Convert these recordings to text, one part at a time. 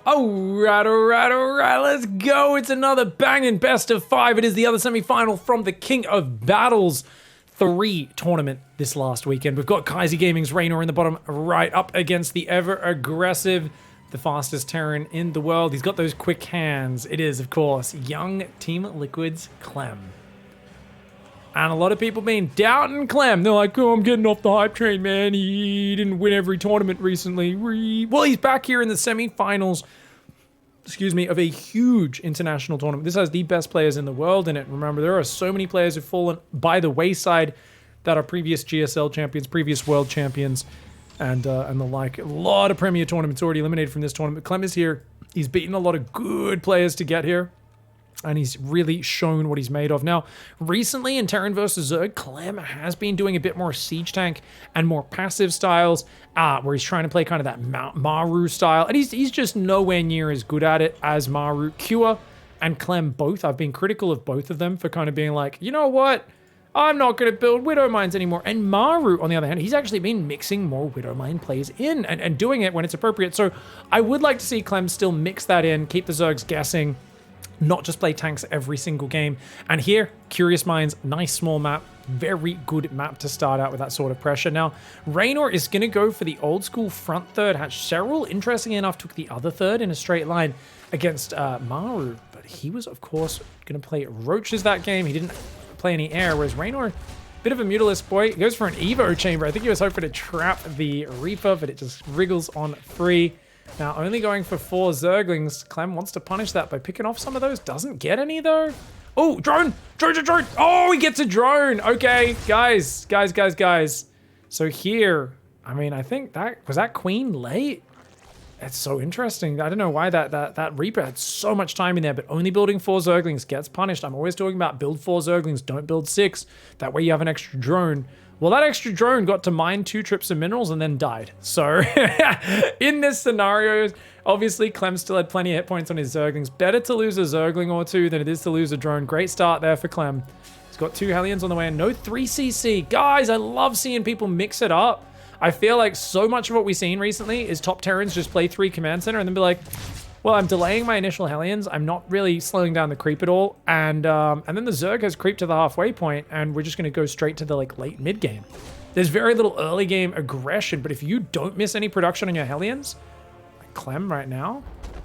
Alright, let's go. It's another banging best of 5. It is the other semi-final from the King of Battles 3 tournament this last weekend. We've got Kaiser Gaming's REYNOR in the bottom right up against the ever-aggressive, the fastest Terran in the world. He's got those quick hands. It is, of course, young Team Liquid's CLEM. And a lot of people been doubting CLEM. They're like, oh, I'm getting off the hype train, man. He didn't win every tournament recently. Well, he's back here in the semi-finals, of a huge international tournament. This has the best players in the world in it. Remember, there are so many players who've fallen by the wayside that are previous GSL champions, previous world champions, and the like. A lot of Premier tournaments already eliminated from this tournament. CLEM is here. He's beaten a lot of good players to get here. And he's really shown what he's made of. Now, recently in Terran vs. Zerg, CLEM has been doing a bit more siege tank and more passive styles, where he's trying to play kind of that Maru style. And he's just nowhere near as good at it as Maru. Cure and CLEM both. I've been critical of both of them for kind of being like, you know what? I'm not going to build Widow Mines anymore. And Maru, on the other hand, he's actually been mixing more Widow Mine plays in and doing it when it's appropriate. So I would like to see CLEM still mix that in, keep the Zergs guessing, not just play tanks every single game. And here, Curious Minds, nice small map, very good map to start out with that sort of pressure. Now, REYNOR is going to go for the old school front third hatch. Cheryl, interestingly enough, took the other third in a straight line against Maru, but he was, of course, going to play Roaches that game. He didn't play any air, whereas REYNOR, bit of a Mutalisk boy. He goes for an Evo chamber. I think he was hoping to trap the Reaper, but it just wriggles on free. Now, only going for 4 Zerglings. CLEM wants to punish that by picking off some of those. Doesn't get any, though. Oh, drone! Drone! Oh, he gets a drone! Okay, guys. So here, I mean, I think that... Was that Queen late? It's so interesting. I don't know why that Reaper had so much time in there, but only building 4 Zerglings gets punished. I'm always talking about build 4 Zerglings, don't build 6. That way you have an extra drone. Well, that extra drone got to mine 2 trips of minerals and then died. So, in this scenario, obviously, CLEM still had plenty of hit points on his Zerglings. Better to lose a Zergling or 2 than it is to lose a drone. Great start there for CLEM. He's got 2 Hellions on the way and no 3cc. Guys, I love seeing people mix it up. I feel like so much of what we've seen recently is top Terrans just play 3 Command Center and then be like, well, I'm delaying my initial Hellions. I'm not really slowing down the creep at all. And then the Zerg has creeped to the halfway point, and we're just going to go straight to the late mid game. There's very little early game aggression, but if you don't miss any production on your Hellions, like CLEM right now,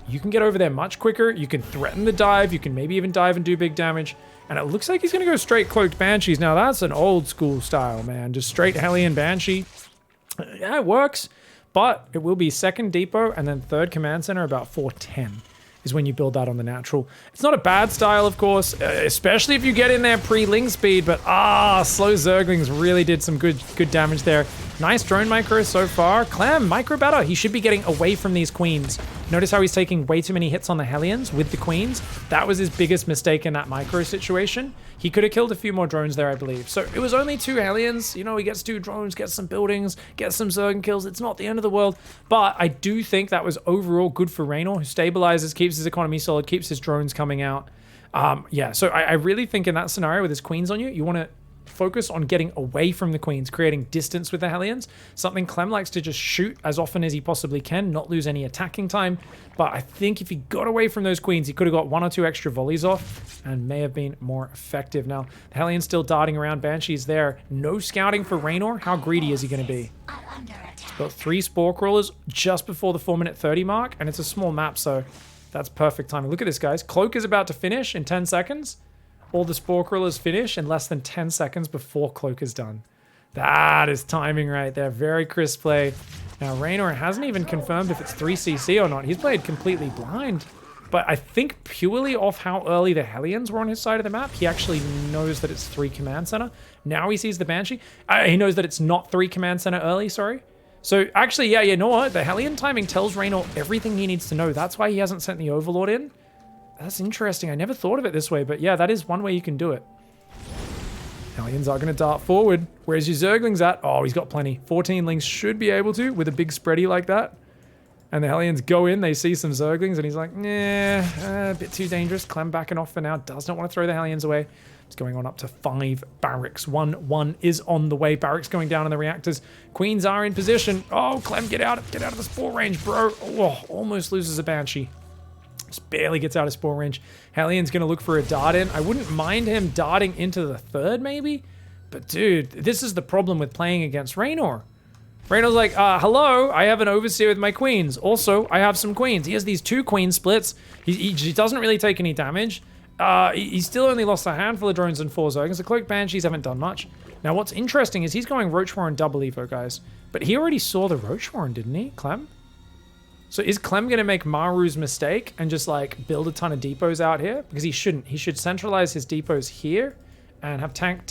you can get over there much quicker. You can threaten the dive. You can maybe even dive and do big damage. And it looks like he's going to go straight Cloaked Banshees. Now, that's an old school style, man. Just straight Hellion Banshee. Yeah, it works. But it will be 2nd depot and then 3rd command center about 410 is when you build that on the natural. It's not a bad style, of course, especially if you get in there pre-ling speed, but slow Zerglings really did some good damage there. Nice drone micro so far. CLEM, micro better. He should be getting away from these queens. Notice how he's taking way too many hits on the Hellions with the queens. That was his biggest mistake in that micro situation. He could have killed a few more drones there, I believe. So it was only 2 Hellions. You know, he gets 2 drones, gets some buildings, gets some Zerg kills. It's not the end of the world. But I do think that was overall good for REYNOR, who stabilizes, keeps his economy solid, keeps his drones coming out. Yeah, so I really think in that scenario with his queens on you, you want to focus on getting away from the queens, creating distance with the Hellions. Something CLEM likes to just shoot as often as he possibly can, not lose any attacking time. But I think if he got away from those queens, he could have got 1 or 2 extra volleys off and may have been more effective. Now, the Hellions still darting around. Banshees there. No scouting for REYNOR. How greedy is he going to be? He's got 3 Spore Crawlers just before the 4-minute 30 mark, and it's a small map, so that's perfect timing. Look at this, guys. Cloak is about to finish in 10 seconds. All the Spore Crawlers finish in less than 10 seconds before Cloak is done. That is timing right there. Very crisp play. Now, REYNOR hasn't even confirmed if it's 3cc or not. He's played completely blind. But I think purely off how early the Hellions were on his side of the map, he actually knows that it's 3 Command Center. Now he sees the Banshee. He knows that it's not 3 Command Center early, sorry. So actually, yeah, you know what? The Hellion timing tells REYNOR everything he needs to know. That's why he hasn't sent the Overlord in. That's interesting. I never thought of it this way, but yeah, that is one way you can do it. Hellions are going to dart forward. Where's your Zerglings at? Oh, he's got plenty. 14 Lings should be able to with a big spready like that. And the Hellions go in. They see some Zerglings, and he's like, nah, a bit too dangerous. CLEM backing off for now. Does not want to throw the Hellions away. It's going on up to 5 barracks. 1-1 is on the way. Barracks going down in the reactors. Queens are in position. Oh, Clem, get out of the spore range, bro. Oh, almost loses a Banshee. Just barely gets out of spore range. Hellions going to look for a dart in. I wouldn't mind him darting into the 3rd, maybe. But dude, this is the problem with playing against REYNOR. REYNOR's like, hello, I have an overseer with my queens. Also, I have some queens. He has these 2 queen splits. He doesn't really take any damage. He's still only lost a handful of drones and 4 Zerglings. The Cloak Banshees haven't done much. Now, what's interesting is he's going Roach Warren double Evo, guys. But he already saw the Roach Warren, didn't he, Clem? So is Clem going to make Maru's mistake and just, like, build a ton of depots out here? Because he shouldn't. He should centralize his depots here and have tank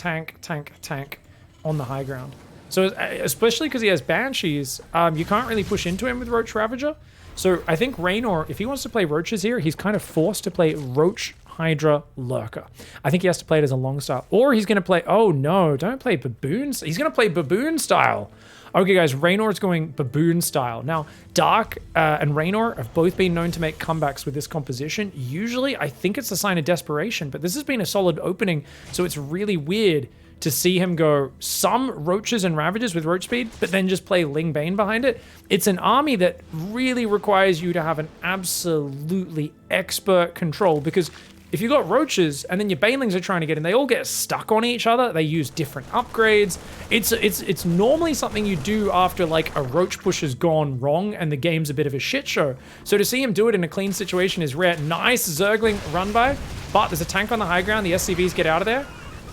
on the high ground. So especially because he has Banshees, you can't really push into him with Roach Ravager. So I think REYNOR, if he wants to play Roaches here, he's kind of forced to play Roach Hydra Lurker. I think he has to play it as a long style. Or he's going to play, oh no, don't play Baboons. He's going to play Baboon style. Okay guys, REYNOR's going Baboon style. Now, Dark and REYNOR have both been known to make comebacks with this composition. Usually, I think it's a sign of desperation, but this has been a solid opening, so it's really weird to see him go some Roaches and Ravagers with Roach speed, but then just play Ling Bane behind it. It's an army that really requires you to have an absolutely expert control, because if you've got Roaches and then your Banelings are trying to get in, they all get stuck on each other. They use different upgrades. It's normally something you do after like a Roach push has gone wrong and the game's a bit of a shit show. So to see him do it in a clean situation is rare. Nice Zergling run by, but there's a tank on the high ground. The SCVs get out of there.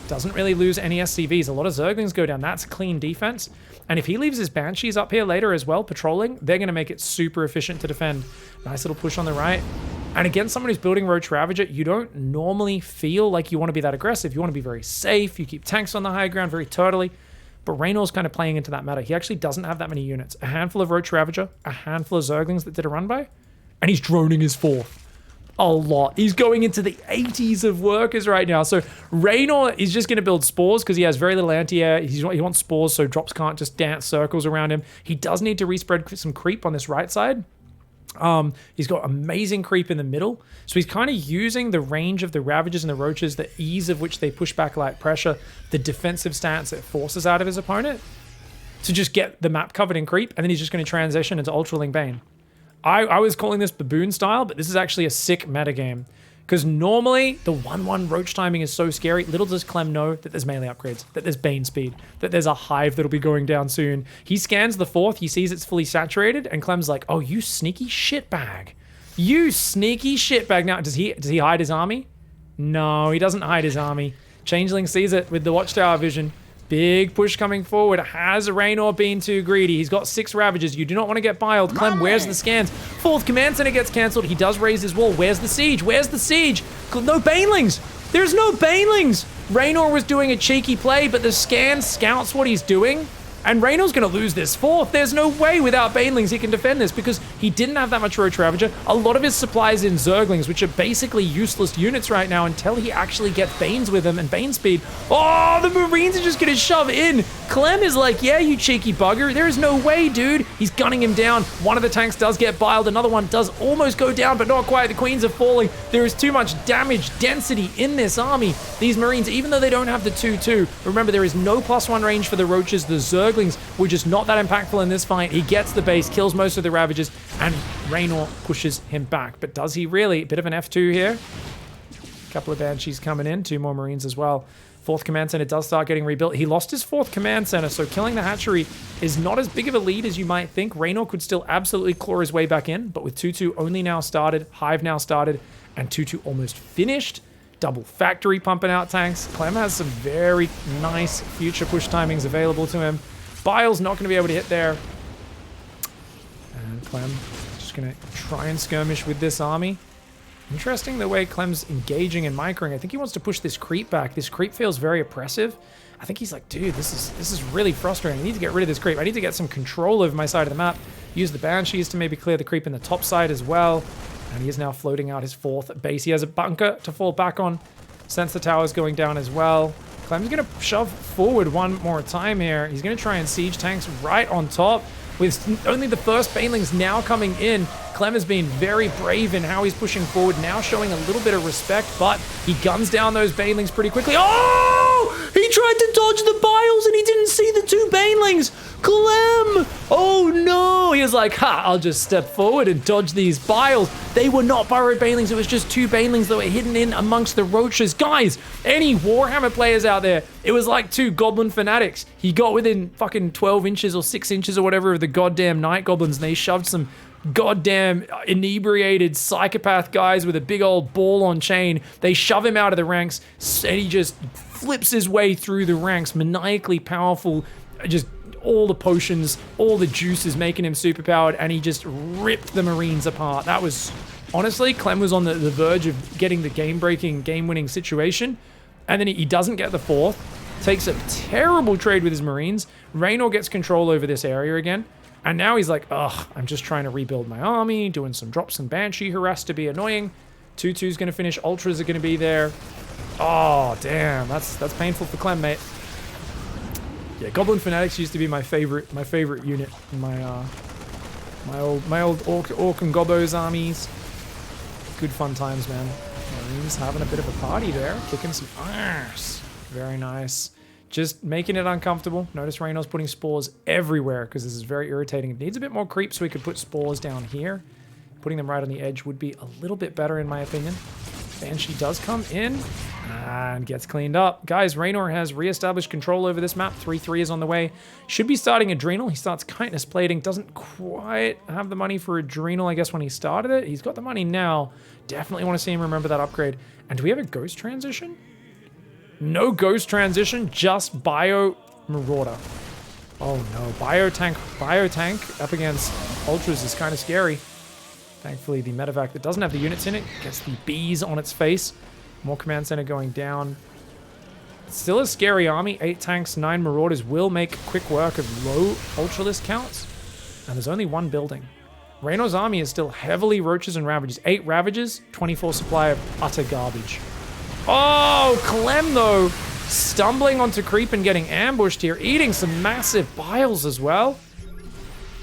Doesn't really lose any SCVs. A lot of Zerglings go down. That's clean defense. And if he leaves his Banshees up here later as well, patrolling, they're going to make it super efficient to defend. Nice little push on the right. And against someone who's building Roach Ravager, you don't normally feel like you want to be that aggressive. You want to be very safe. You keep tanks on the high ground, very turtly. But REYNOR's kind of playing into that meta. He actually doesn't have that many units. A handful of Roach Ravager, a handful of Zerglings that did a run by, and he's droning his 4th. A lot. He's going into the 80s of workers right now. So REYNOR is just going to build spores because he has very little anti-air. He wants spores so drops can't just dance circles around him. He does need to respread some creep on this right side. He's got amazing creep in the middle. So he's kind of using the range of the Ravagers and the Roaches, the ease of which they push back light pressure, the defensive stance it forces out of his opponent to just get the map covered in creep. And then he's just going to transition into Ultra Ling Bane. I was calling this Baboon style, but this is actually a sick metagame. Because normally, the 1-1 Roach timing is so scary. Little does Clem know that there's melee upgrades, that there's Bane speed, that there's a Hive that'll be going down soon. He scans the 4th, he sees it's fully saturated, and Clem's like, oh, you sneaky shitbag. You sneaky shitbag. Now, does he hide his army? No, he doesn't hide his army. Changeling sees it with the Watchtower vision. Big push coming forward. Has REYNOR been too greedy? He's got 6 Ravagers. You do not want to get biled. Clem, where's the scans? 4th Command Center gets cancelled. He does raise his wall. Where's the siege? Where's the siege? No Banelings. There's no Banelings. REYNOR was doing a cheeky play, but the scan scouts what he's doing. And REYNOR's going to lose this 4th. There's no way without Banelings he can defend this because he didn't have that much Roach Ravager. A lot of his supplies in Zerglings, which are basically useless units right now until he actually gets Banes with him and Bane speed. Oh, the Marines are just going to shove in. Clem is like, yeah, you cheeky bugger. There is no way, dude. He's gunning him down. One of the tanks does get biled. Another one does almost go down, but not quite. The Queens are falling. There is too much damage density in this army. These Marines, even though they don't have the 2-2, remember there is no +1 range for the Roaches. The Zerglings were just not that impactful in this fight. He gets the base, kills most of the Ravagers, and REYNOR pushes him back. But does he really? Bit of an F2 here. A couple of Banshees coming in, 2 more Marines as well. 4th Command Center does start getting rebuilt. He lost his 4th Command Center, so killing the hatchery is not as big of a lead as you might think. REYNOR could still absolutely claw his way back in, but with 2-2 only now started, Hive now started, and 2-2 almost finished. Double factory pumping out tanks. Clem has some very nice future push timings available to him. Bile's not going to be able to hit there. And Clem just going to try and skirmish with this army. Interesting the way Clem's engaging and microing. I think he wants to push this creep back. This creep feels very oppressive. I think he's like, dude, this is really frustrating. I need to get rid of this creep. I need to get some control over my side of the map. Use the Banshees to maybe clear the creep in the top side as well. And he is now floating out his 4th base. He has a bunker to fall back on. Sensor tower's going down as well. Clem's going to shove forward one more time here. He's going to try and siege tanks right on top. With only the first banelings now coming in, Clem has been very brave in how he's pushing forward, now showing a little bit of respect, but he guns down those banelings pretty quickly. Oh! He tried to dodge the biles and he didn't see the 2 banelings! Clem! Oh no! He was like, ha, I'll just step forward and dodge these biles. They were not burrowed banelings, it was just 2 banelings that were hidden in amongst the roaches. Guys, any Warhammer players out there, it was like 2 goblin fanatics. He got within fucking 12 inches or 6 inches or whatever of the goddamn night goblins and they shoved some goddamn inebriated psychopath guys with a big old ball on chain. They shove him out of the ranks and he just flips his way through the ranks, maniacally powerful, just all the potions, all the juices making him superpowered, and he just ripped the Marines apart. That was, honestly, Clem was on the verge of getting the game-breaking, game-winning situation, and then he doesn't get the 4th, takes a terrible trade with his Marines. REYNOR gets control over this area again, and now he's like, ugh, I'm just trying to rebuild my army, doing some drops and Banshee harass to be annoying. 2-2's gonna finish, Ultras are gonna be there. Oh, damn, that's painful for Clem, mate. Yeah, Goblin Fanatics used to be my favorite unit in my old Orc and Gobos armies. Good fun times, man. Marines having a bit of a party there, kicking some arse. Very nice. Just making it uncomfortable. Notice REYNOR's putting spores everywhere because this is very irritating. It needs a bit more creep so we could put spores down here. Putting them right on the edge would be a little bit better in my opinion. Banshee does come in and gets cleaned up. Guys, REYNOR has re-established control over this map. 3-3 is on the way. Should be starting Adrenal. He starts Kindness Plating. Doesn't quite have the money for Adrenal, I guess, when he started it. He's got the money now. Definitely want to see him remember that upgrade. And do we have a Ghost transition? No Ghost transition, just Bio Marauder. Oh no, Bio tank up against Ultras is kind of scary. Thankfully, the medevac that doesn't have the units in it gets the bees on its face. More command center going down. Still a scary army. 8 tanks, 9 marauders will make quick work of low ultralist counts. And there's only 1 building. REYNOR's army is still heavily roaches and ravages. 8 ravages, 24 supply of utter garbage. Oh, Clem though, stumbling onto creep and getting ambushed here, eating some massive biles as well.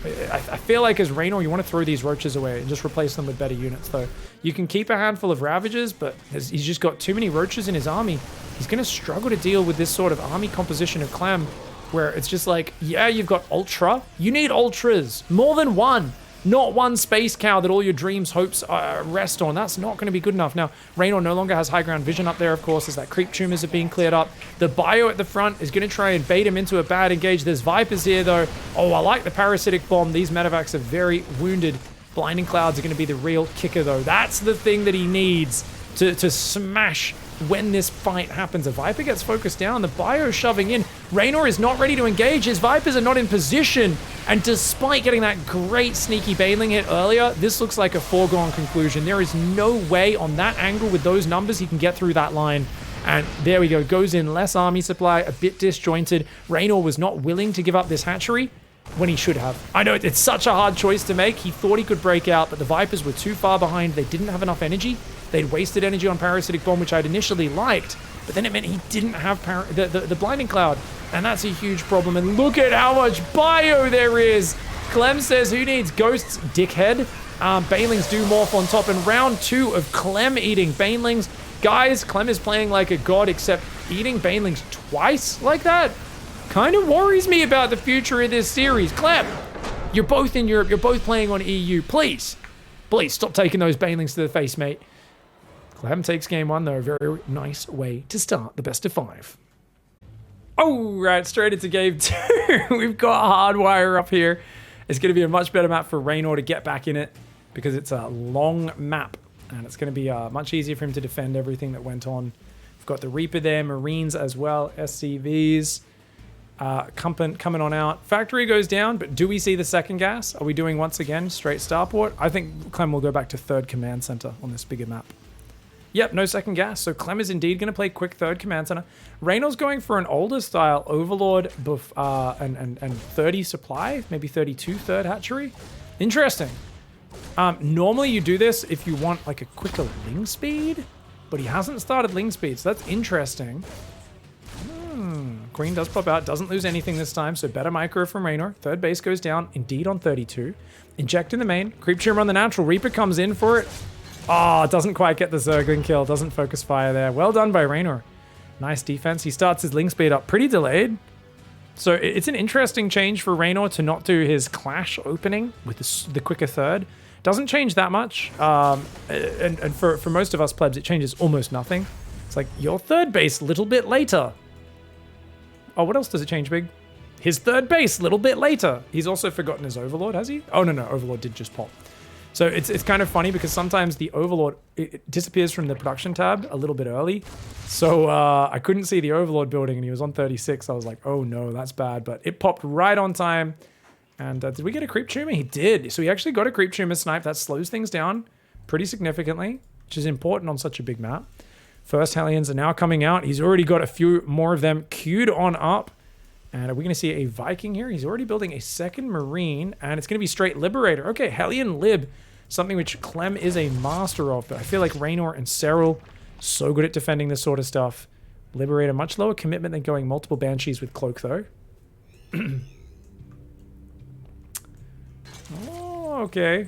I feel like as REYNOR, you want to throw these roaches away and just replace them with better units, though. You can keep a handful of Ravages, but he's just got too many roaches in his army. He's going to struggle to deal with this sort of army composition of Clem, where it's just like, yeah, you've got Ultra. You need Ultras. More than 1. Not 1 space cow that all your dreams, hopes rest on. That's not going to be good enough. Now, REYNOR no longer has high ground vision up there, of course, as that creep tumors are being cleared up. The bio at the front is going to try and bait him into a bad engage. There's Vipers here, though. Oh, I like the parasitic bomb. These medevacs are very wounded. Blinding Clouds are going to be the real kicker, though. That's the thing that he needs to smash when this fight happens. A Viper gets focused down, the bio shoving in. REYNOR is not ready to engage. His Vipers are not in position. And despite getting that great sneaky Baneling hit earlier, this looks like a foregone conclusion. There is no way on that angle with those numbers he can get through that line. And there we go. Goes in less army supply, a bit disjointed. REYNOR was not willing to give up this hatchery when he should have. I know it's such a hard choice to make. He thought he could break out, but the Vipers were too far behind. They didn't have enough energy. They'd wasted energy on Parasitic Bomb, which I'd initially liked, but then it meant he didn't have the Blinding Cloud, and that's a huge problem. And look at how much bio there is. Clem says, who needs ghosts, dickhead? Banelings do morph on top, and round 2 of Clem eating Banelings. Guys, Clem is playing like a god, except eating Banelings twice like that kind of worries me about the future of this series. Clem, you're both in Europe, you're both playing on EU. Please stop taking those Banelings to the face, mate. Clem takes game 1, though. A very nice way to start the best of 5. Oh, right, straight into game 2. We've got Hardwire up here. It's going to be a much better map for REYNOR to get back in it because it's a long map, and it's going to be much easier for him to defend everything that went on. We've got the Reaper there, Marines as well, SCVs coming on out. Factory goes down, but do we see the second gas? Are we doing once again straight starport? I think Clem will go back to 3rd command center on this bigger map. Yep, no second gas. So Clem is indeed going to play quick 3rd command center. REYNOR's going for an older style Overlord and 30 supply, maybe 32 3rd hatchery. Interesting. Normally you do this if you want like a quicker ling speed, but he hasn't started ling speed, so that's interesting. Queen does pop out, doesn't lose anything this time, so better micro from REYNOR. Third base goes down, indeed on 32. Inject in the main. Creep Tumor on the natural. Reaper comes in for it. Oh, doesn't quite get the Zergling kill. Doesn't focus fire there. Well done by REYNOR. Nice defense. He starts his Link Speed up pretty delayed. So it's an interesting change for REYNOR to not do his Clash opening with the quicker third. Doesn't change that much. And for most of us plebs, it changes almost nothing. It's like, your third base, little bit later. Oh, what else does it change, Big? His third base, little bit later. He's also forgotten his Overlord, has he? Oh, no, Overlord did just pop. So it's kind of funny because sometimes the Overlord it disappears from the production tab a little bit early. So I couldn't see the Overlord building and he was on 36. I was like, oh no, that's bad. But it popped right on time. And did we get a Creep Tumor? He did. So he actually got a Creep Tumor snipe. That slows things down pretty significantly, which is important on such a big map. First Hellions are now coming out. He's already got a few more of them queued on up. And are we going to see a Viking here? He's already building a second Marine, and it's going to be straight Liberator. Okay, Hellion Lib, something which Clem is a master of, but I feel like REYNOR and Serral, so good at defending this sort of stuff. Liberator, much lower commitment than going multiple Banshees with Cloak, though. Oh, okay.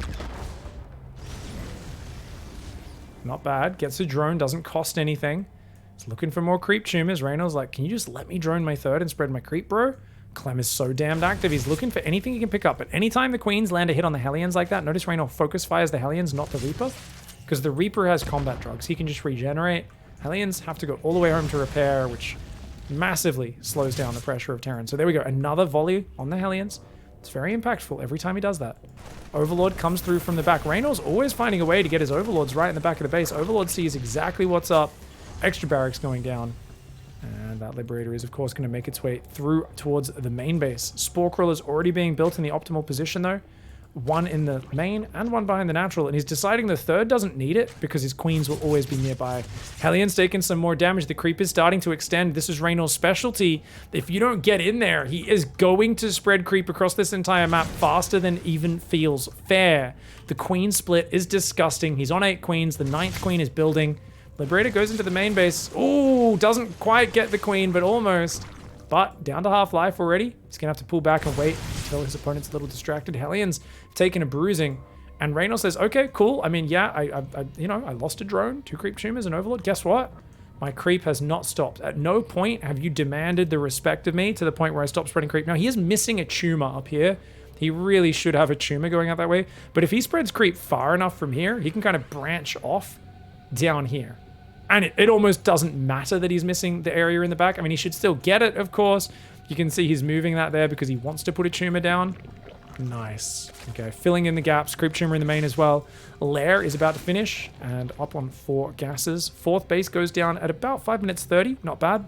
Not bad. Gets a drone, doesn't cost anything. It's looking for more Creep Tumors. REYNOR's like, can you just let me drone my third and spread my creep, bro? Clem is so damned active. He's looking for anything he can pick up. But anytime the Queens land a hit on the Hellions like that, notice REYNOR focus fires the Hellions, not the Reaper. Because the Reaper has combat drugs. He can just regenerate. Hellions have to go all the way home to repair, which massively slows down the pressure of Terran. So there we go. Another volley on the Hellions. It's very impactful every time he does that. Overlord comes through from the back. REYNOR's always finding a way to get his Overlords right in the back of the base. Overlord sees exactly what's up. Extra barracks going down. And that Liberator is, of course, going to make its way through towards the main base. Spore Crawler's already being built in the optimal position, though. One in the main and one behind the natural. And he's deciding the third doesn't need it because his Queens will always be nearby. Hellion's taking some more damage. The creep is starting to extend. This is REYNOR's specialty. If you don't get in there, he is going to spread creep across this entire map faster than even feels fair. The Queen split is disgusting. He's on 8 Queens. The 9th Queen is building. Liberator goes into the main base. Ooh, doesn't quite get the Queen, but almost. But down to half life already. He's going to have to pull back and wait until his opponent's a little distracted. Hellion's taking a bruising. And REYNOR says, okay, cool. I mean, yeah, I lost a drone, 2 Creep Tumors, and Overlord. Guess what? My creep has not stopped. At no point have you demanded the respect of me to the point where I stop spreading creep. Now, he is missing a tumor up here. He really should have a tumor going out that way. But if he spreads creep far enough from here, he can kind of branch off down here. And it almost doesn't matter that he's missing the area in the back. I mean, he should still get it, of course. You can see he's moving that there because he wants to put a tumor down. Nice. Okay, filling in the gaps. Creep Tumor in the main as well. Lair is about to finish and up on 4 gases. 4th base goes down at about 5 minutes 30. Not bad.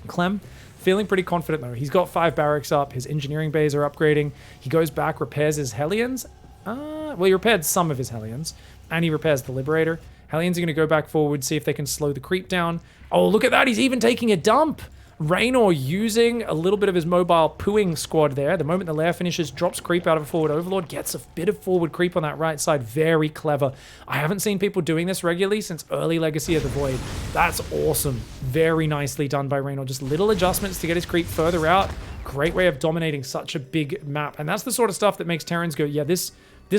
Clem, feeling pretty confident though. He's got 5 barracks up. His engineering bays are upgrading. He goes back, repairs his Hellions. Well, he repaired some of his Hellions. And he repairs the Liberator. Hellions are going to go back forward, see if they can slow the creep down. Oh, look at that. He's even taking a dump. REYNOR using a little bit of his mobile pooing squad there. The moment the lair finishes, drops creep out of a forward Overlord, gets a bit of forward creep on that right side. Very clever. I haven't seen people doing this regularly since early Legacy of the Void. That's awesome. Very nicely done by REYNOR. Just little adjustments to get his creep further out. Great way of dominating such a big map. And that's the sort of stuff that makes Terrans go, yeah, this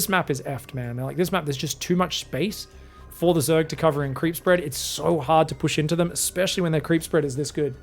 map is effed, man. They're like, this map, there's just too much space for the Zerg to cover in creep spread. It's so hard to push into them, especially when their creep spread is this good.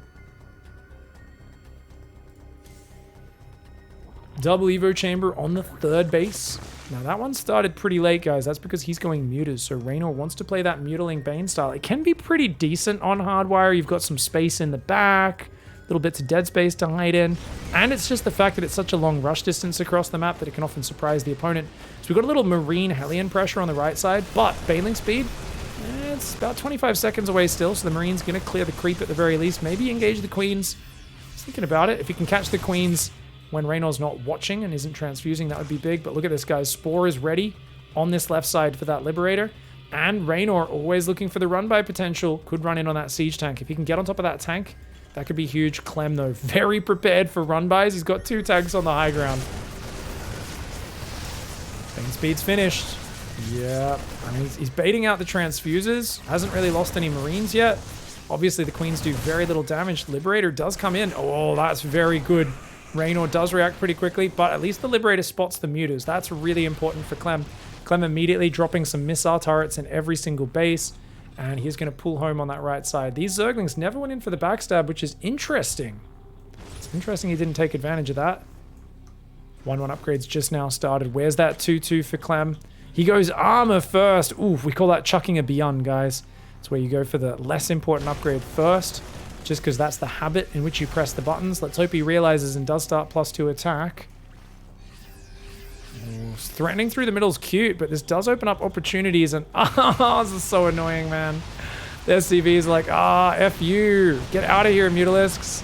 Double Evo Chamber on the 3rd base. Now that one started pretty late, guys. That's because he's going mutas. So REYNOR wants to play that Mutiling Bane style. It can be pretty decent on Hardwire. You've got some space in the back, little bits of dead space to hide in. And it's just the fact that it's such a long rush distance across the map that it can often surprise the opponent. So we've got a little Marine Hellion pressure on the right side, but Baneling speed, it's about 25 seconds away still. So the Marine's going to clear the creep at the very least. Maybe engage the Queens. Just thinking about it. If you can catch the Queens when REYNOR's not watching and isn't transfusing, that would be big. But look at this, guys. Spore is ready on this left side for that Liberator. And REYNOR always looking for the run-by potential. Could run in on that Siege tank. If he can get on top of that tank, that could be huge. Clem, though, very prepared for run-bys. He's got 2 tanks on the high ground. Bane speed's finished. Yeah. I mean, he's baiting out the transfusers. Hasn't really lost any Marines yet. Obviously, the queens do very little damage. Liberator does come in. Oh, that's very good. REYNOR does react pretty quickly, but at least the Liberator spots the mutas. That's really important for CLEM. CLEM immediately dropping some missile turrets in every single base, and he's going to pull home on that right side. These Zerglings never went in for the backstab, which is interesting. It's interesting he didn't take advantage of that. 1-1 upgrades just now started. Where's that 2-2 for CLEM? He goes armor first. Ooh, we call that chucking a beyond, guys. It's where you go for the less important upgrade first, just because that's the habit in which you press the buttons. Let's hope he realizes and does start +2 attack. Ooh, threatening through the middle is cute, but this does open up opportunities, and this is so annoying, man. The SCV's like, F you. Get out of here, Mutalisks.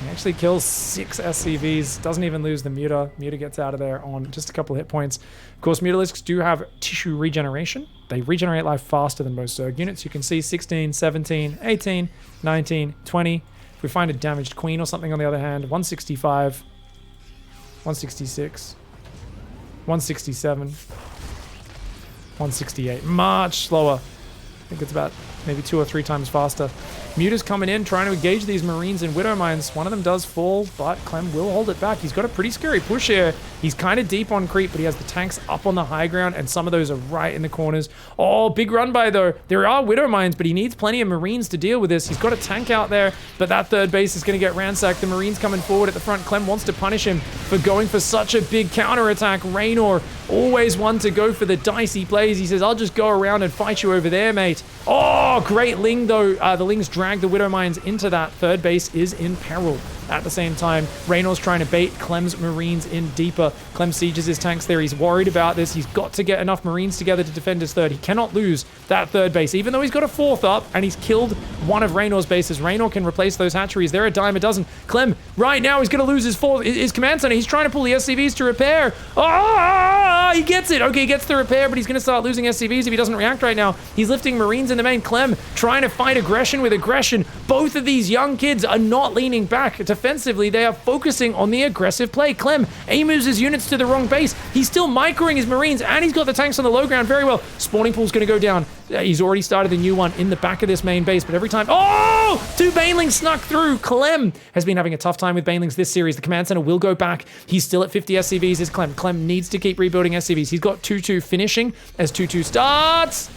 He actually kills 6 SCVs, doesn't even lose the Muta. Muta gets out of there on just a couple hit points. Of course, Mutalisks do have tissue regeneration. They regenerate life faster than most Zerg units. You can see 16, 17, 18, 19, 20. If we find a damaged queen or something on the other hand, 165, 166, 167, 168. Much slower. I think it's about maybe 2 or 3 times faster. Muta's coming in, trying to engage these Marines in Widow Mines. One of them does fall, but CLEM will hold it back. He's got a pretty scary push here. He's kind of deep on creep, but he has the tanks up on the high ground, and some of those are right in the corners. Oh, big run by, though. There are Widow Mines, but he needs plenty of Marines to deal with this. He's got a tank out there, but that third base is going to get ransacked. The Marines coming forward at the front. CLEM wants to punish him for going for such a big counterattack. REYNOR, always one to go for the dicey plays. He says, I'll just go around and fight you over there, mate. Oh, great Ling, though. The Lings drag the Widow Mines into that. Third base is in peril. At the same time, REYNOR's trying to bait CLEM's Marines in deeper. CLEM sieges his tanks there. He's worried about this. He's got to get enough Marines together to defend his third. He cannot lose that third base, even though he's got a fourth up and he's killed one of REYNOR's bases. REYNOR can replace those hatcheries. They're a dime a dozen. CLEM, right now, he's going to lose his command center. He's trying to pull the SCVs to repair. Oh, he gets it. Okay, he gets the repair, but he's going to start losing SCVs if he doesn't react right now. He's lifting Marines in the main. CLEM trying to fight aggression with aggression. Both of these young kids are not leaning back defensively. They are focusing on the aggressive play. CLEM moves his units to the wrong base. He's still microing his Marines, and he's got the tanks on the low ground very well. Spawning pool's going to go down. He's already started a new one in the back of this main base, but every time... Oh! 2 Banelings snuck through. CLEM has been having a tough time with Banelings this series. The command center will go back. He's still at 50 SCVs is CLEM. CLEM needs to keep rebuilding SCVs. He's got 2-2 finishing as 2-2 starts.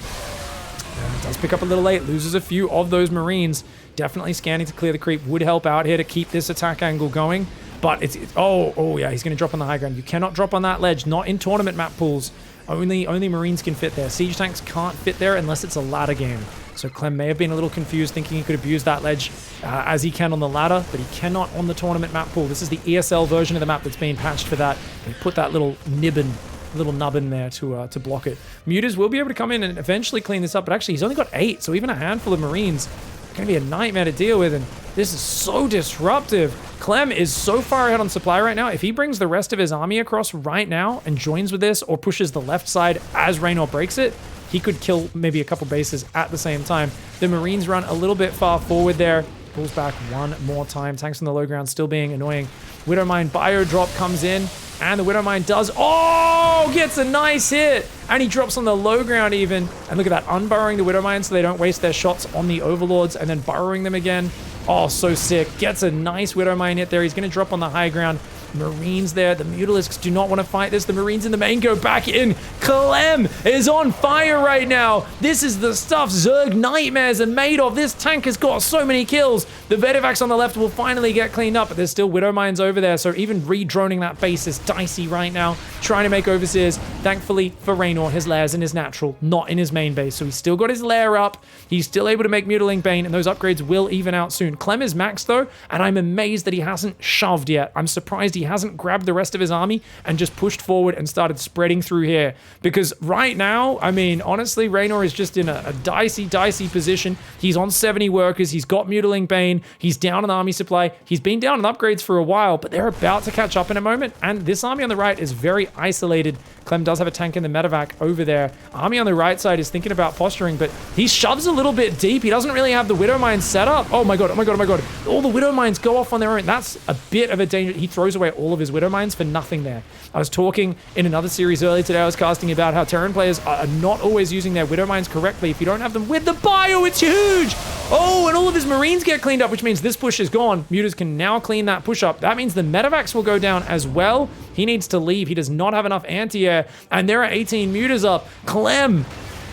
Does pick up a little late, loses a few of those Marines. Definitely scanning to clear the creep would help out here to keep this attack angle going. But oh yeah, he's going to drop on the high ground. You cannot drop on that ledge, not in tournament map pools. Only Marines can fit there. Siege tanks can't fit there unless it's a ladder game. So CLEM may have been a little confused, thinking he could abuse that ledge as he can on the ladder, but he cannot on the tournament map pool. This is the ESL version of the map that's been patched for that. They put that little nubbin there to block it. Mutas will be able to come in and eventually clean this up, but actually he's only got 8, so even a handful of Marines going to be a nightmare to deal with, and this is so disruptive. CLEM is so far ahead on supply right now. If he brings the rest of his army across right now and joins with this, or pushes the left side as REYNOR breaks it, he could kill maybe a couple bases at the same time. The Marines run a little bit far forward there. Pulls back one more time. Tanks on the low ground still being annoying. Widowmine bio drop comes in, and the Widowmine does... Oh! Gets a nice hit! And he drops on the low ground even. And look at that, unburrowing the Widowmine so they don't waste their shots on the Overlords, and then burrowing them again. Oh, so sick. Gets a nice Widowmine hit there. He's going to drop on the high ground. Marines there. The Mutalisks do not want to fight this. The Marines in the main go back in. CLEM is on fire right now. This is the stuff Zerg nightmares are made of. This tank has got so many kills. The Vedivacs on the left will finally get cleaned up, but there's still Widow Mines over there, so even re-droning that base is dicey right now. Trying to make overseers. Thankfully for REYNOR, his lair's in his natural, not in his main base, so he's still got his lair up. He's still able to make Mutiling Bane, and those upgrades will even out soon. CLEM is maxed though, and I'm amazed that he hasn't shoved yet. I'm surprised he hasn't grabbed the rest of his army and just pushed forward and started spreading through here, because right now, I mean, honestly, REYNOR is just in a dicey position. He's on 70 workers. He's got Mutiling Bane. He's down on army supply. He's been down on upgrades for a while, but they're about to catch up in a moment, and this army on the right is very isolated Clem does have a tank in the medevac over there. Army on the right side is thinking about posturing, but he shoves a little bit deep. He doesn't really have the Widow Mine set up. Oh my god, oh my god, oh my god. All the Widow Mines go off on their own. That's a bit of a danger. He throws away all of his Widow Mines for nothing there. I was talking in another series earlier today, I was casting about how Terran players are not always using their Widow Mines correctly. If you don't have them with the bio, it's huge! Oh, and all of his Marines get cleaned up, which means this push is gone. Mutas can now clean that push up. That means the medevacs will go down as well. He needs to leave. He does not have enough anti-air, and there are 18 Mutas up. Clem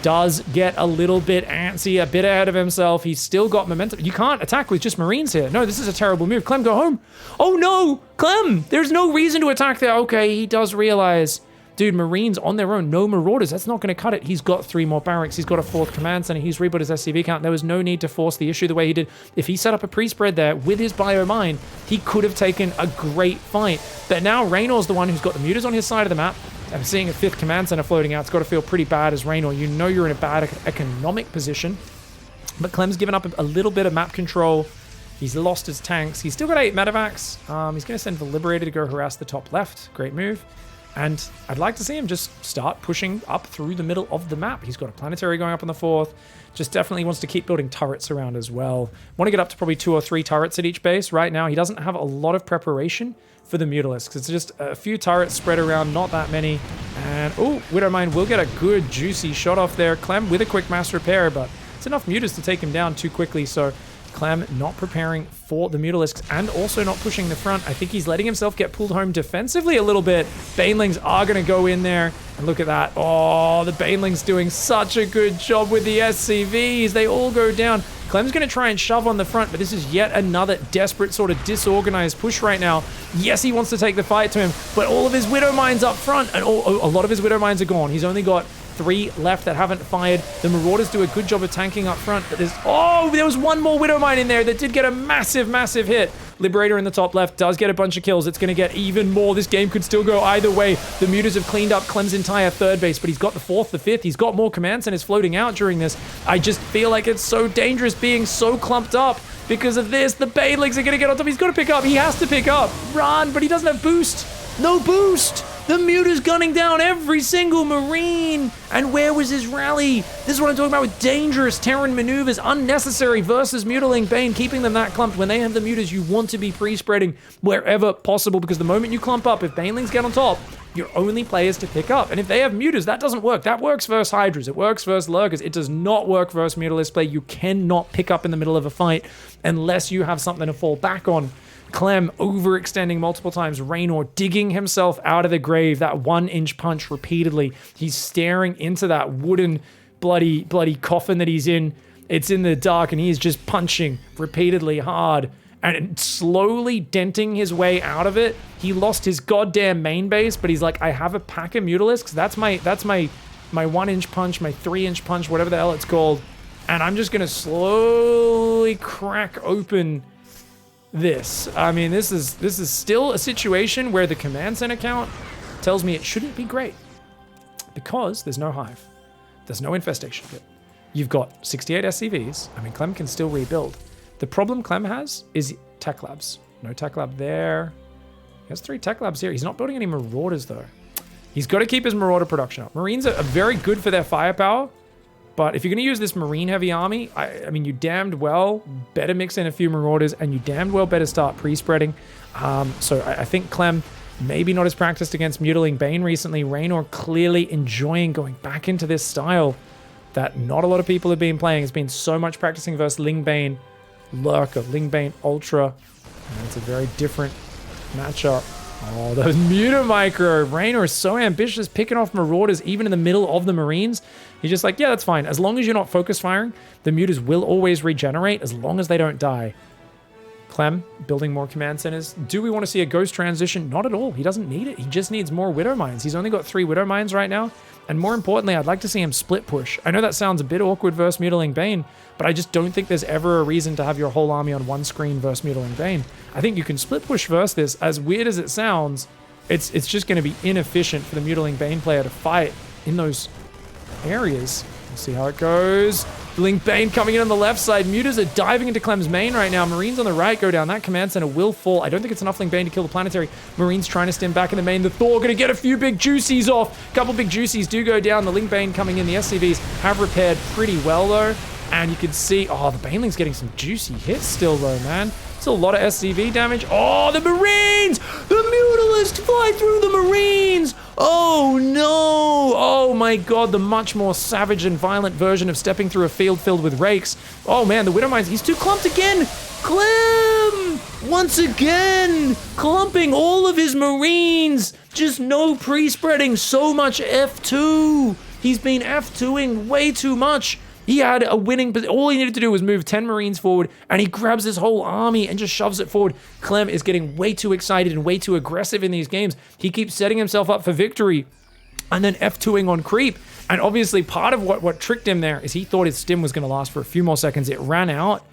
does get a little bit antsy, a bit ahead of himself. He's still got momentum. You can't attack with just Marines here. No, this is a terrible move. Clem, go home. Oh no, Clem, there's no reason to attack there. Okay, he does realize, dude, Marines on their own, no Marauders. That's not going to cut it. He's got 3 more barracks. He's got a 4th command center. He's rebuilt his SCV count. There was no need to force the issue the way he did. If he set up a pre-spread there with his bio mine, he could have taken a great fight. But now Reynor's the one who's got the Mutas on his side of the map. I'm seeing a 5th command center floating out. It's got to feel pretty bad as Reynor. You know you're in a bad economic position. But Clem's given up a little bit of map control. He's lost his tanks. He's still got 8 medevacs. He's going to send the Liberator to go harass the top left. Great move. And I'd like to see him just start pushing up through the middle of the map. He's got a planetary going up on the 4th. Just definitely wants to keep building turrets around as well. Want to get up to probably 2 or 3 turrets at each base. Right now, he doesn't have a lot of preparation for the Mutalisks. It's just a few turrets spread around, not that many. And, oh, Widowmine will get a good, juicy shot off there. Clem with a quick mass repair, but it's enough Mutas to take him down too quickly, so Clem not preparing for the Mutalisks and also not pushing the front. I think he's letting himself get pulled home defensively a little bit. Banelings are going to go in there, and look at that. Oh, the Banelings doing such a good job with the SCVs. They all go down. Clem's going to try and shove on the front, but this is yet another desperate sort of disorganized push right now. Yes, he wants to take the fight to him, but all of his Widow Mines up front, and a lot of his Widow Mines are gone. He's only got 3 left that haven't fired. The Marauders do a good job of tanking up front, but there was 1 more Widow Mine in there that did get a massive, massive hit. Liberator in the top left does get a bunch of kills. It's going to get even more. This game could still go either way. The Mutas have cleaned up Clem's entire 3rd base, but he's got the 4th, the 5th. He's got more command centers floating out during this. I just feel like it's so dangerous being so clumped up because of this. The Banelings are going to get on top. He's got to pick up. He has to pick up. Run, but he doesn't have boost. No boost. The Muta's gunning down every single Marine. And where was his rally? This is what I'm talking about with dangerous Terran maneuvers, unnecessary versus Mutaling Bane, keeping them that clumped. When they have the Mutas, you want to be pre-spreading wherever possible, because the moment you clump up, if Banelings get on top, your only players to pick up. And if they have Mutas, that doesn't work. That works versus Hydras. It works versus Lurkers. It does not work versus Mutalist play. You cannot pick up in the middle of a fight unless you have something to fall back on. Clem overextending multiple times. Reynor digging himself out of the grave. That 1-inch punch repeatedly. He's staring into that wooden bloody coffin that he's in. It's in the dark, and he is just punching repeatedly hard and slowly denting his way out of it. He lost his goddamn main base, but he's like, I have a pack of Mutalisks. That's my 1-inch punch, my 3-inch punch, whatever the hell it's called. And I'm just gonna slowly crack open this. I mean, this is still a situation where the command center count tells me it shouldn't be great, because there's no hive, there's no infestation kit. You've got 68 SCVs. I mean, Clem can still rebuild. The problem Clem has is tech labs. No tech lab there. He has 3 tech labs here. He's not building any Marauders though. He's got to keep his Marauder production up. Marines are very good for their firepower, but if you're going to use this Marine-heavy army, I mean, you damned well better mix in a few Marauders, and you damned well better start pre-spreading. So I think Clem, maybe not as practiced against Mutaling Bane recently. Reynor clearly enjoying going back into this style that not a lot of people have been playing. It's been so much practicing versus Ling Bane Lurker, Ling Bane Ultra. And it's a very different matchup. Oh, those Muta Micro. Reynor is so ambitious, picking off Marauders even in the middle of the Marines. He's just like, yeah, that's fine. As long as you're not focus firing, the Mutas will always regenerate as long as they don't die. Clem, building more command centers. Do we want to see a Ghost transition? Not at all. He doesn't need it. He just needs more Widow Mines. He's only got 3 Widow Mines right now. And more importantly, I'd like to see him split push. I know that sounds a bit awkward versus Mutaling Bane, but I just don't think there's ever a reason to have your whole army on one screen versus Mutaling Bane. I think you can split push versus this. As weird as it sounds, it's just going to be inefficient for the Mutaling Bane player to fight in those areas. We'll see how it goes. Link Bane coming in on the left side. Mutas are diving into Clem's main right now. Marines on the right go down. That command center will fall. I don't think it's enough Link Bane to kill the planetary. Marines trying to stem back in the main. The Thor gonna get a few big juicies off. A couple big juicies do go down. The Link Bane coming in. The SCVs have repaired pretty well though. And you can see, oh, the Baneling's getting some juicy hits still though, man. Still a lot of SCV damage. Oh, the Marines! The Mutalists fly through the Marines! Oh, no! Oh, my God, the much more savage and violent version of stepping through a field filled with rakes. Oh, man, the Widowmines, he's too clumped again! Clem! Once again! Clumping all of his Marines! Just no pre-spreading, so much F2! He's been F2ing way too much. He had a winning, but all he needed to do was move 10 Marines forward, and he grabs his whole army and just shoves it forward. Clem is getting way too excited and way too aggressive in these games. He keeps setting himself up for victory and then F2ing on creep. And obviously part of what tricked him there is he thought his stim was going to last for a few more seconds. It ran out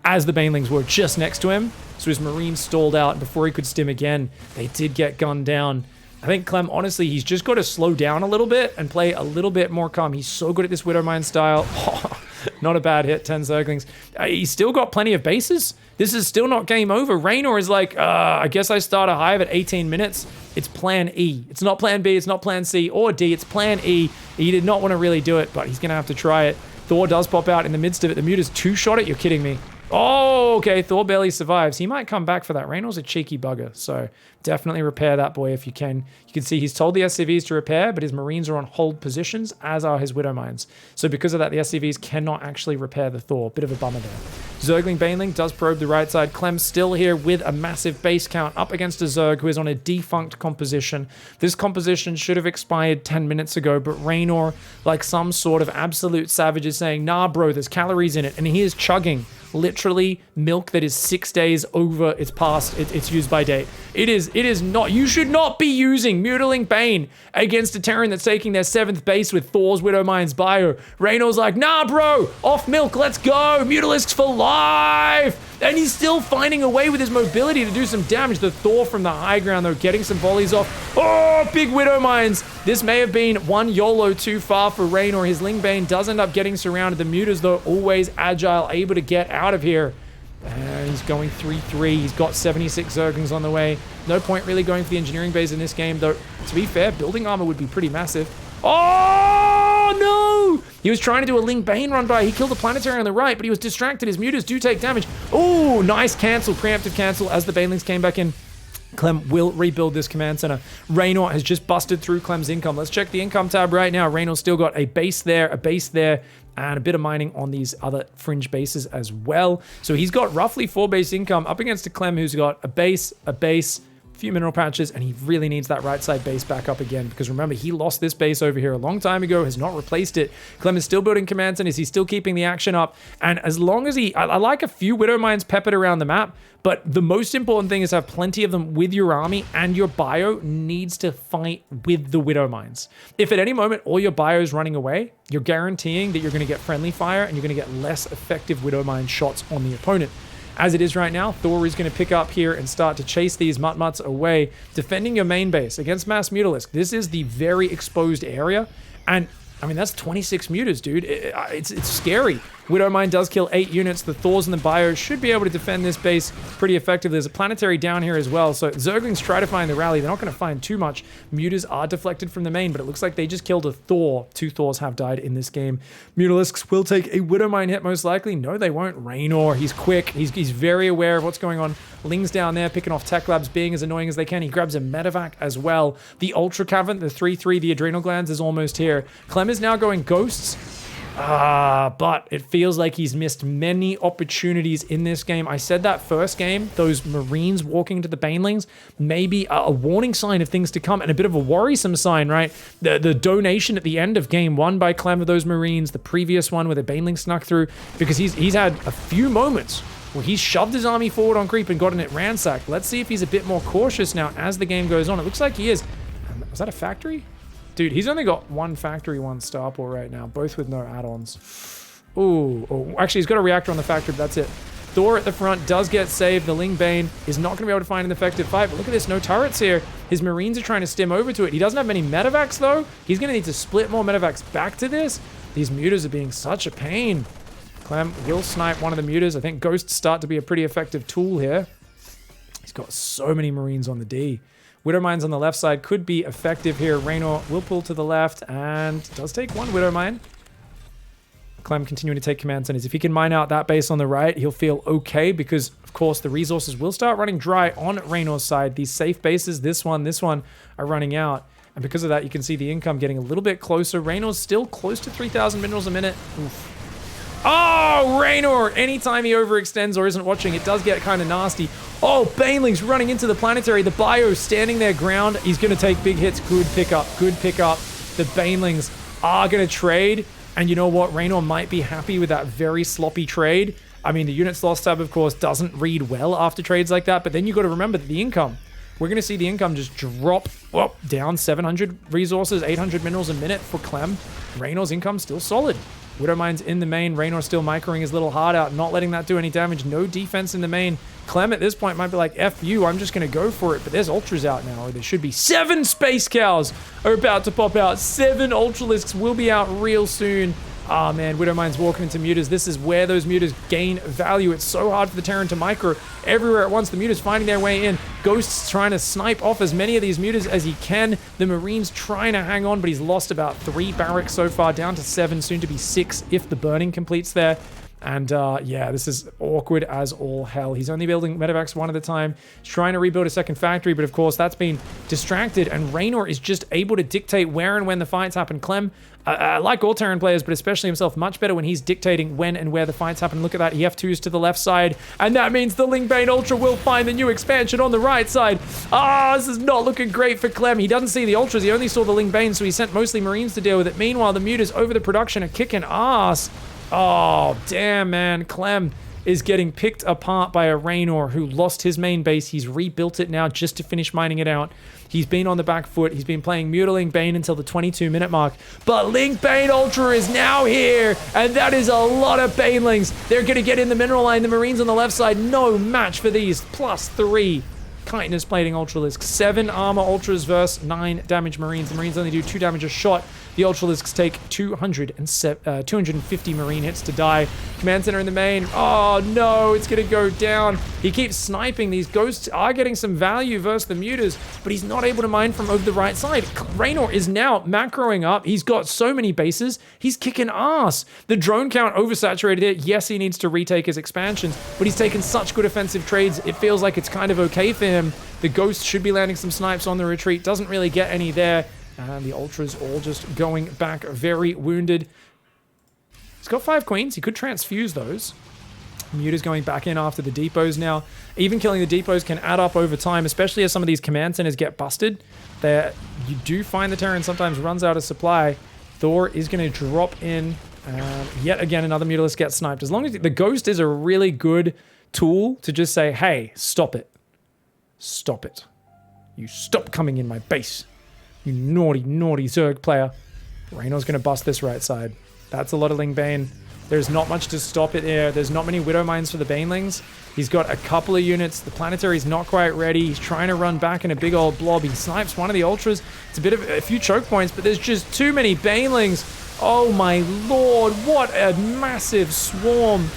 as the Banelings were just next to him. So his Marines stalled out, and before he could stim again, they did get gunned down. I think Clem, honestly, he's just got to slow down a little bit and play a little bit more calm. He's so good at this Widowmine style. Oh, not a bad hit, 10 Zerglings. He's still got plenty of bases. This is still not game over. REYNOR is like, I guess I start a hive at 18 minutes. It's plan E. It's not plan B, it's not plan C or D, it's plan E. He did not want to really do it, but he's going to have to try it. Thor does pop out in the midst of it. The Muta's two-shot it. You're kidding me. Oh, okay. Thor barely survives. He might come back for that. REYNOR's a cheeky bugger, so definitely repair that boy if you can. You can see he's told the SCVs to repair, but his Marines are on hold positions, as are his Widowmines. So because of that, the SCVs cannot actually repair the Thor. Bit of a bummer there. Zergling Baneling does probe the right side. Clem's still here with a massive base count up against a Zerg who is on a defunct composition. This composition should have expired 10 minutes ago, but REYNOR, like some sort of absolute savage, is saying, nah, bro, there's calories in it. And he is chugging literally milk that is 6 days over its past its use by date. It is not, you should not be using Mutiling Bane against a Terran that's taking their 7th base with Thor's Widowmine's bio. REYNOR's like, nah bro, off milk, let's go, Mutalisks for life! And he's still finding a way with his mobility to do some damage. The Thor from the high ground though, getting some volleys off. Oh, big Widowmines! This may have been one YOLO too far for REYNOR. His Ling Bane does end up getting surrounded. The Mutas though, always agile, able to get out of here. And he's going 3-3. He's got 76 Zerglings on the way. No point really going for the engineering base in this game, though, to be fair, building armor would be pretty massive. Oh, no! He was trying to do a Ling Bane run by. He killed the planetary on the right, but he was distracted. His Mutas do take damage. Oh, nice cancel, preemptive cancel as the Banelings came back in. Clem will rebuild this command center. REYNOR has just busted through Clem's income. Let's check the income tab right now. REYNOR's still got a base there, and a bit of mining on these other fringe bases as well. So he's got roughly 4 base income up against a Clem who's got a base, a few mineral patches, and he really needs that right side base back up again, because remember, he lost this base over here a long time ago, has not replaced it. Clem is still building command centers, he's still keeping the action up, and as long as I like a few Widowmines peppered around the map, but the most important thing is to have plenty of them with your army, and your bio needs to fight with the Widowmines. If at any moment all your bio is running away, you're guaranteeing that you're going to get friendly fire, and you're going to get less effective Widowmine shots on the opponent. As it is right now, Thor is going to pick up here and start to chase these Mutmuts away, defending your main base against Mass Mutalisk. This is the very exposed area, and I mean, that's 26 Mutas, dude. It's scary. Widowmine does kill 8 units. The Thors and the Bios should be able to defend this base pretty effectively. There's a planetary down here as well, so Zerglings try to find the rally. They're not going to find too much. Mutas are deflected from the main, but it looks like they just killed a Thor. 2 Thors have died in this game. Mutalisks will take a Widowmine hit most likely. No, they won't. REYNOR, he's quick. He's very aware of what's going on. Ling's down there picking off Tech Labs, being as annoying as they can. He grabs a Medevac as well. The Ultra Cavern, the 3-3, the Adrenal Glands is almost here. Clem is now going Ghosts. But it feels like he's missed many opportunities in this game. I said that first game, those Marines walking into the Banelings, maybe a warning sign of things to come, and a bit of a worrisome sign, right? The donation at the end of game 1 by Clem of those Marines, the previous one where the Baneling snuck through, because he's had a few moments where he's shoved his army forward on creep and gotten it ransacked. Let's see if he's a bit more cautious now as the game goes on. It looks like he is. Was that a factory? Dude, he's only got 1 factory, 1 starport right now, both with no add-ons. Ooh, actually, he's got a reactor on the factory, but that's it. Thor at the front does get saved. The Ling Bane is not going to be able to find an effective fight, but look at this, no turrets here. His Marines are trying to stim over to it. He doesn't have many medevacs, though. He's going to need to split more medevacs back to this. These Mutas are being such a pain. Clem will snipe one of the mutas. I think ghosts start to be a pretty effective tool here. He's got so many Marines on the D. Widow Mines on the left side could be effective here. REYNOR will pull to the left and does take one Widow Mine. Clem continuing to take command centers. If he can mine out that base on the right, he'll feel okay because, of course, the resources will start running dry on REYNOR's side. These safe bases, this one, are running out. And because of that, you can see the income getting a little bit closer. REYNOR's still close to 3,000 minerals a minute. Oof. Oh, REYNOR! Anytime he overextends or isn't watching, it does get kind of nasty. Oh, Baneling's running into the planetary. The Bio standing their ground. He's going to take big hits. Good pickup. Good pickup. The Banelings are going to trade. And you know what? REYNOR might be happy with that very sloppy trade. I mean, the units lost tab, of course, doesn't read well after trades like that. But then you got to remember that the income, we're going to see the income just drop down 700 resources, 800 minerals a minute for Clem. REYNOR's income still solid. Widow Mine's in the main. REYNOR still microing his little heart out, not letting that do any damage. No defense in the main. Clem at this point might be like, F you, I'm just going to go for it. But there's Ultras out now, or there should be. 7 Space Cows are about to pop out. 7 Ultralisks will be out real soon. Ah, man, Widow Mine's walking into mutas. This is where those mutas gain value. It's so hard for the Terran to micro everywhere at once. The mutas finding their way in. Ghost's trying to snipe off as many of these mutas as he can. The Marines trying to hang on, but he's lost about 3 barracks so far, down to 7, soon to be 6 if the burning completes there. And yeah, this is awkward as all hell. He's only building medevacs one at a time. He's trying to rebuild a second factory, but of course that's been distracted. And REYNOR is just able to dictate where and when the fights happen. Clem, like all Terran players, but especially himself, much better when he's dictating when and where the fights happen. Look at that, EF2s to the left side. And that means the Lingbane Ultra will find the new expansion on the right side. Ah, this is not looking great for Clem. He doesn't see the Ultras. He only saw the Lingbane, so he sent mostly Marines to deal with it. Meanwhile, the mutas over the production are kicking ass. Oh, damn, man. Clem is getting picked apart by a REYNOR who lost his main base. He's rebuilt it now just to finish mining it out. He's been on the back foot. He's been playing Mutiling Bane until the 22-minute mark. But Lingbane Ultra is now here, and that is a lot of Banelings. They're going to get in the mineral line. The Marines on the left side, no match for these. +3 chitinous plating Ultralisks. 7 armor Ultras versus 9 damage Marines. The Marines only do 2 damage a shot. The Ultralisks take 250 Marine hits to die. Command center in the main. Oh no, it's going to go down. He keeps sniping. These ghosts are getting some value versus the mutas, but he's not able to mine from over the right side. REYNOR is now macroing up. He's got so many bases. He's kicking ass. The drone count oversaturated here. Yes, he needs to retake his expansions, but he's taken such good offensive trades. It feels like it's kind of okay for him. The ghost should be landing some snipes on the retreat. Doesn't really get any there. And the Ultras all just going back very wounded. He's got 5 queens. He could transfuse those. Muta's going back in after the depots now. Even killing the depots can add up over time, especially as some of these command centers get busted. There, you do find the Terran sometimes runs out of supply. Thor is going to drop in. Yet again, another Mutalisk gets sniped. As long as the Ghost is a really good tool to just say, hey, stop it. Stop it. You stop coming in my base. You naughty, naughty Zerg player. REYNOR's going to bust this right side. That's a lot of Lingbane. There's not much to stop it here. There's not many Widow Mines for the Banelings. He's got a couple of units. The Planetary's not quite ready. He's trying to run back in a big old blob. He snipes one of the Ultras. It's a bit of a few choke points, but there's just too many Banelings. Oh my lord, what a massive swarm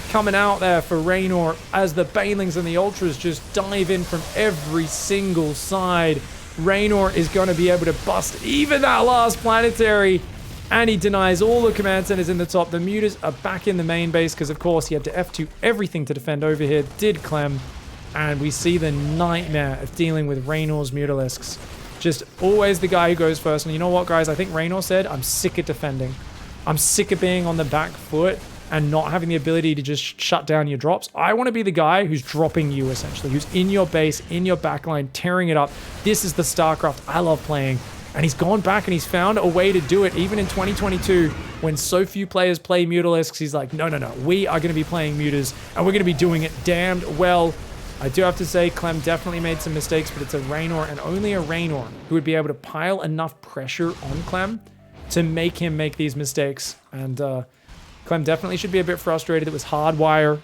coming out there for REYNOR as the Banelings and the Ultras just dive in from every single side. REYNOR is going to be able to bust even that last planetary, and he denies all the command centers in the top. The mutas are back in the main base because, of course, he had to F2 everything to defend over here. Did Clem, and we see the nightmare of dealing with REYNOR's Mutalisks. Just always the guy who goes first. And you know what, guys? I think REYNOR said, I'm sick of defending. I'm sick of being on the back foot and not having the ability to just shut down your drops. I want to be the guy who's dropping you, essentially, who's in your base, in your backline, tearing it up. This is the StarCraft I love playing. And he's gone back and he's found a way to do it, even in 2022, when so few players play Mutalisks. He's like, no, we are going to be playing mutas, and we're going to be doing it damned well. I do have to say, Clem definitely made some mistakes, but it's a REYNOR, and only a REYNOR, who would be able to pile enough pressure on Clem to make him make these mistakes. And Clem definitely should be a bit frustrated. It was hardwire.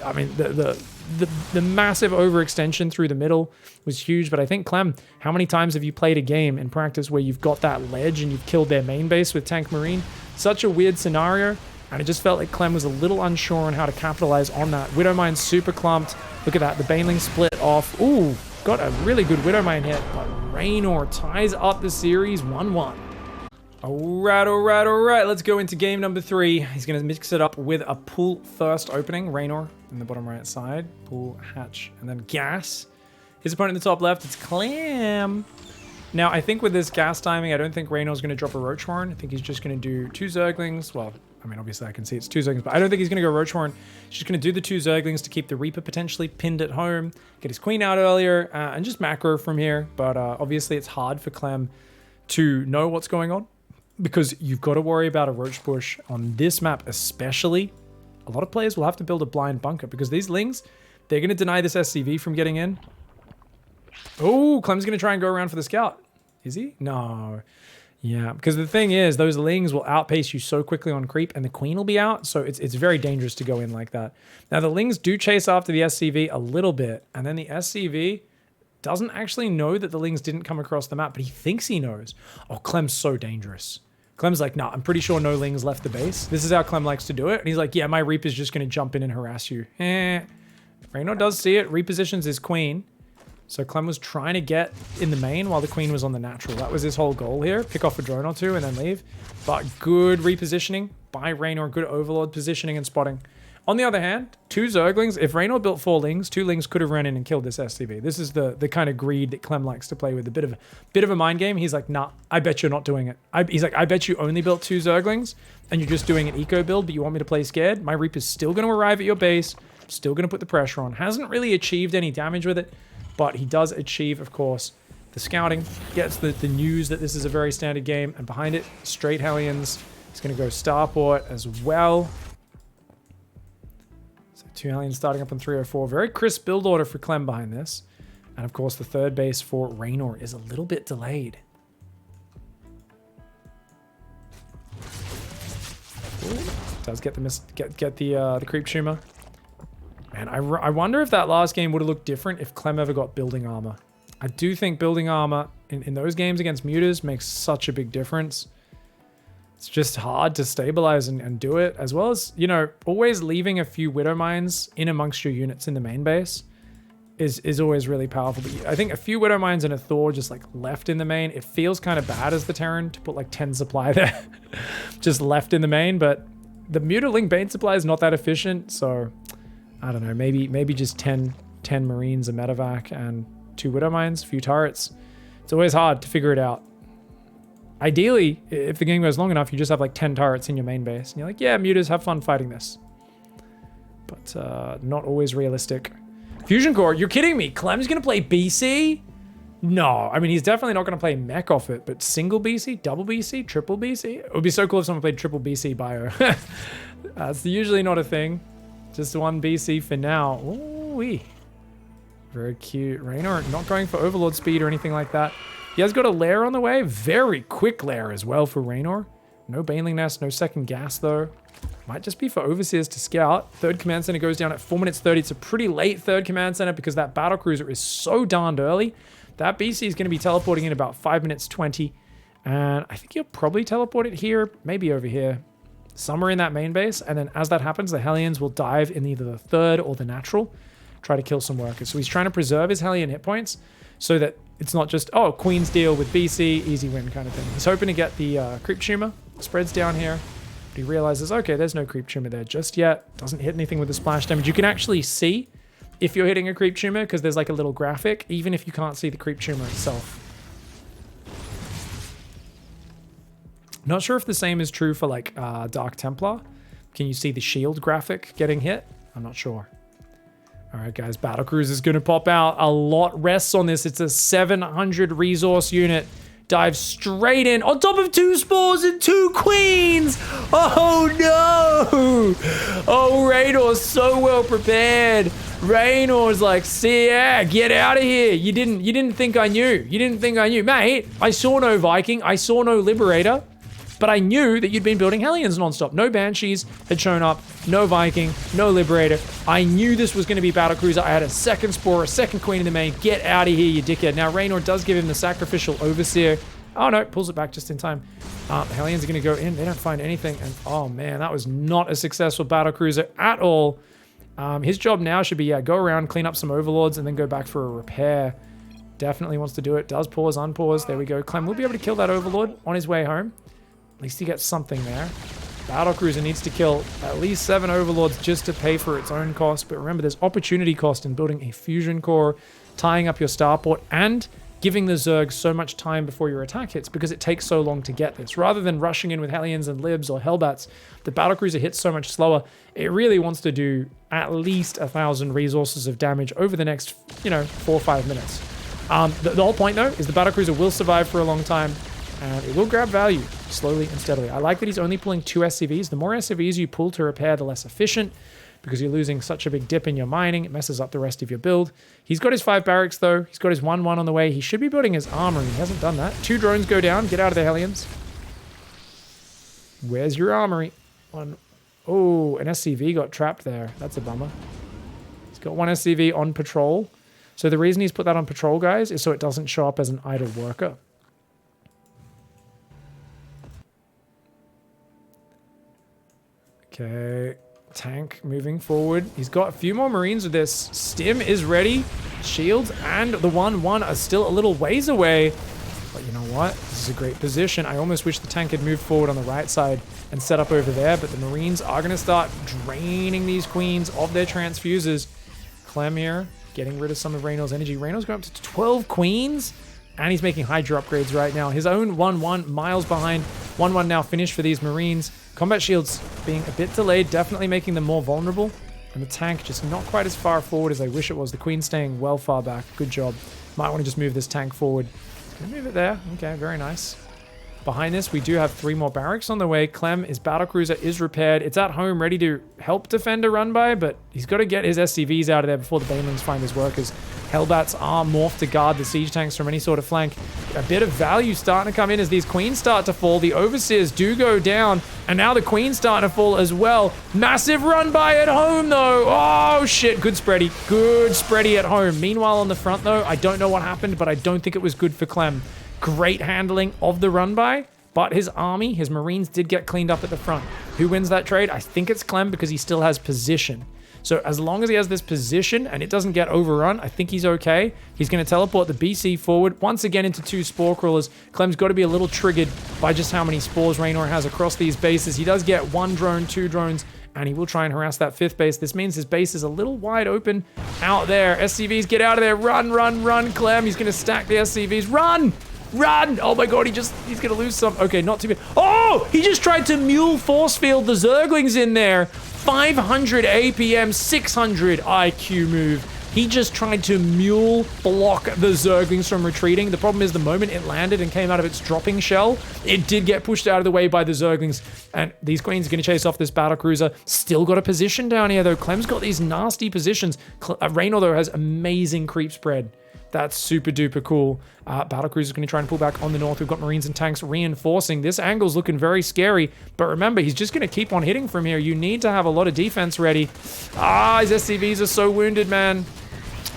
I mean, the massive overextension through the middle was huge, but I think, Clem, how many times have you played a game in practice where you've got that ledge and you've killed their main base with Tank Marine? Such a weird scenario. And it just felt like Clem was a little unsure on how to capitalize on that. Widowmine super clumped. Look at that. The Baneling split off. Ooh, got a really good Widowmine hit. But REYNOR ties up the series 1-1. All right. Let's go into game number 3. He's going to mix it up with a pool first opening. REYNOR in the bottom right side. Pool, hatch, and then gas. His opponent in the top left, it's CLEM. Now, I think with this gas timing, I don't think REYNOR's going to drop a Roach Horn. I think he's just going to do 2 Zerglings. Well, I mean, obviously I can see it's 2 Zerglings, but I don't think he's going to go Roach Horn. He's just going to do the 2 Zerglings to keep the Reaper potentially pinned at home, get his Queen out earlier, and just macro from here. But obviously it's hard for CLEM to know what's going on because you've got to worry about a Roach Bush on this map especially. A lot of players will have to build a blind bunker because these Lings, they're going to deny this SCV from getting in. Oh, Clem's going to try and go around for the scout. Is he? No. Yeah, because the thing is, those Lings will outpace you so quickly on creep, and the Queen will be out, so it's very dangerous to go in like that. Now, the Lings do chase after the SCV a little bit, and then the SCV doesn't actually know that the Lings didn't come across the map, but he thinks he knows. Oh, Clem's so dangerous. Clem's like, nah, I'm pretty sure no Lings left the base. This is how Clem likes to do it. And he's like, yeah, my Reaper's just going to jump in and harass you. REYNOR does see it, repositions his Queen. So Clem was trying to get in the main while the Queen was on the natural. That was his whole goal here. Pick off a drone or 2 and then leave. But good repositioning by REYNOR. Good Overlord positioning and spotting. On the other hand, 2 Zerglings. If REYNOR built 4 Lings, 2 Lings could have run in and killed this SCV. This is the kind of greed that Clem likes to play with. A bit of a mind game. He's like, nah, I bet you're not doing it. He's like, I bet you only built 2 Zerglings and you're just doing an eco build, but you want me to play scared? My Reaper's still going to arrive at your base. Still going to put the pressure on. Hasn't really achieved any damage with it. But he does achieve, of course, the scouting. Gets the news that this is a very standard game. And behind it, straight Hellions. He's going to go Starport as well. So 2 Hellions starting up on 304. Very crisp build order for Clem behind this. And of course, the third base for REYNOR is a little bit delayed. Ooh, does get the creep tumor. Man, I wonder if that last game would have looked different if Clem ever got building armor. I do think building armor in those games against mutas makes such a big difference. It's just hard to stabilize and do it, as well as, you know, always leaving a few Widow Mines in amongst your units in the main base is always really powerful. But I think a few Widow Mines and a Thor just like left in the main, it feels kind of bad as the Terran to put like 10 supply there just left in the main, but the Mutaling Bane supply is not that efficient, so I don't know, maybe just 10 Marines, a medevac, and 2 Widow Mines, a few turrets. It's always hard to figure it out. Ideally, if the game goes long enough, you just have like 10 turrets in your main base. And you're like, yeah, mutas, have fun fighting this. But not always realistic. Fusion Core, you're kidding me. Clem's going to play BC? No, I mean, he's definitely not going to play mech off it, but single BC, double BC, triple BC? It would be so cool if someone played triple BC bio. That's usually not a thing. Just 1 BC for now. Ooh-wee. Very cute. REYNOR not going for Overlord speed or anything like that. He has got a lair on the way. Very quick lair as well for REYNOR. No Baneling Nest, no second gas though. Might just be for Overseers to scout. Third command center goes down at 4 minutes 30. It's a pretty late third command center because that battle cruiser is so darned early. That BC is going to be teleporting in about 5 minutes 20. And I think he'll probably teleport it here, maybe over here. Somewhere in that main base, and then as that happens, the Hellions will dive in either the third or the natural, try to kill some workers. So he's trying to preserve his Hellion hit points so that it's not just, oh, Queen's deal with BC, easy win kind of thing. He's hoping to get the creep tumor, spreads down here, but he realizes, okay, there's no creep tumor there just yet. Doesn't hit anything with the splash damage. You can actually see if you're hitting a creep tumor because there's like a little graphic, even if you can't see the creep tumor itself. Not sure if the same is true for like Dark Templar. Can you see the shield graphic getting hit? I'm not sure. All right, guys, Battle Cruiser is going to pop out. A lot rests on this. It's a 700 resource unit. Dives straight in on top of 2 spores and 2 queens. Oh no! Oh, REYNOR's so well prepared. REYNOR's like, see ya, get out of here. You didn't think I knew. You didn't think I knew. Mate, I saw no Viking. I saw no Liberator. But I knew that you'd been building Hellions nonstop. No Banshees had shown up, no Viking, no Liberator. I knew this was going to be Battle Cruiser. I had a second Spore, a second Queen in the main. Get out of here, you dickhead. Now, REYNOR does give him the Sacrificial Overseer Oh no, pulls it back just in time. The Hellions are going to go in. They don't find anything. And oh man, that was not a successful battlecruiser at all. His job now should be, go around, clean up some overlords, and then go back for a repair. Definitely wants to do it. Does pause, unpause. There we go. Clem will be able to kill that overlord on his way home. At least he gets something there. Battlecruiser needs to kill at least 7 overlords just to pay for its own cost. But remember, there's opportunity cost in building a fusion core, tying up your starport, and giving the Zerg so much time before your attack hits because it takes so long to get this. Rather than rushing in with Hellions and Libs or Hellbats, the battlecruiser hits so much slower. It really wants to do at least 1,000 resources of damage over the next, 4 or 5 minutes. The whole point, though, is the battlecruiser will survive for a long time, and it will grab value slowly and steadily. I like that he's only pulling 2 SCVs. The more SCVs you pull to repair, the less efficient, because you're losing such a big dip in your mining. It messes up the rest of your build. He's got his 5 barracks, though. He's got his 1-1 on the way. He should be building his armory. He hasn't done that. 2 drones go down. Get out of the Hellions. Where's your armory? Oh, an SCV got trapped there. That's a bummer. He's got 1 SCV on patrol. So the reason he's put that on patrol, guys, is so it doesn't show up as an idle worker. Okay. Tank moving forward. He's got a few more Marines with this. Stim is ready. Shields and the 1-1 are still a little ways away. But you know what? This is a great position. I almost wish the tank had moved forward on the right side and set up over there, but the Marines are going to start draining these queens of their transfusers. Clem here, getting rid of some of Reynor's energy. Reynor's going up to 12 queens, and he's making Hydra upgrades right now. His own 1-1 miles behind. 1-1 now finished for these Marines. Combat shields being a bit delayed, definitely making them more vulnerable. And the tank just not quite as far forward as I wish it was. The Queen staying well far back. Good job. Might want to just move this tank forward. Can I move it there? Okay, very nice. Behind this, we do have 3 more barracks on the way. Clem, his battlecruiser is repaired. It's at home, ready to help defend a run by, but he's got to get his SCVs out of there before the Banelings find his workers. Hellbats are morphed to guard the siege tanks from any sort of flank. A bit of value starting to come in as these queens start to fall. The overseers do go down, and now the queen's starting to fall as well. Massive run by at home, though. Oh, shit. Good spready. Good spready at home. Meanwhile, on the front, though, I don't know what happened, but I don't think it was good for Clem. Great handling of the run by, but his army, his Marines did get cleaned up at the front. Who wins that trade? I think it's Clem because he still has position. So as long as he has this position and it doesn't get overrun, I think he's okay. He's going to teleport the BC forward once again into 2 spore crawlers. Clem's got to be a little triggered by just how many spores Reynor has across these bases. He does get 1 drone, 2 drones, and he will try and harass that 5th base. This means his base is a little wide open out there. SCVs, get out of there. Run, run, run, Clem. He's going to stack the SCVs. Run! Run! Oh my god, he's gonna lose some. Okay, not too bad. Oh! He just tried to mule force field the Zerglings in there. 500 APM, 600 IQ move. He just tried to mule block the Zerglings from retreating. The problem is the moment it landed and came out of its dropping shell, it did get pushed out of the way by the Zerglings. And these queens are going to chase off this battlecruiser. Still got a position down here, though. Clem's got these nasty positions. Reynor, though, has amazing creep spread. That's super duper cool. Battlecruiser is going to try and pull back on the north. We've got Marines and tanks reinforcing. This angle's looking very scary. But remember, he's just going to keep on hitting from here. You need to have a lot of defense ready. Ah, his SCVs are so wounded, man.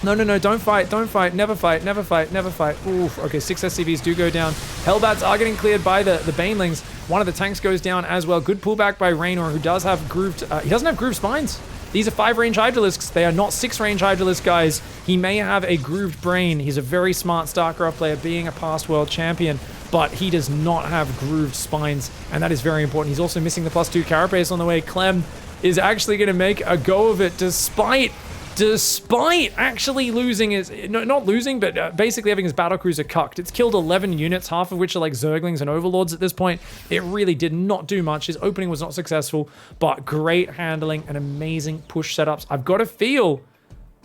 No, no, no, don't fight, don't fight, never fight, never fight, never fight. Oof, okay, 6 SCVs do go down. Hellbats are getting cleared by the Banelings. One of the tanks goes down as well. Good pullback by Reynor, who does have grooved, he doesn't have grooved spines. These are 5-range Hydralisks. They are not 6-range Hydralisk guys. He may have a grooved brain. He's a very smart StarCraft player, being a past world champion, but he does not have grooved spines, and that is very important. He's also missing the +2 carapace on the way. Clem is actually going to make a go of it despite actually losing his, no, not losing, but basically having his battlecruiser cucked. It's killed 11 units, half of which are like Zerglings and Overlords at this point. It really did not do much. His opening was not successful, but great handling and amazing push setups. I've got a feel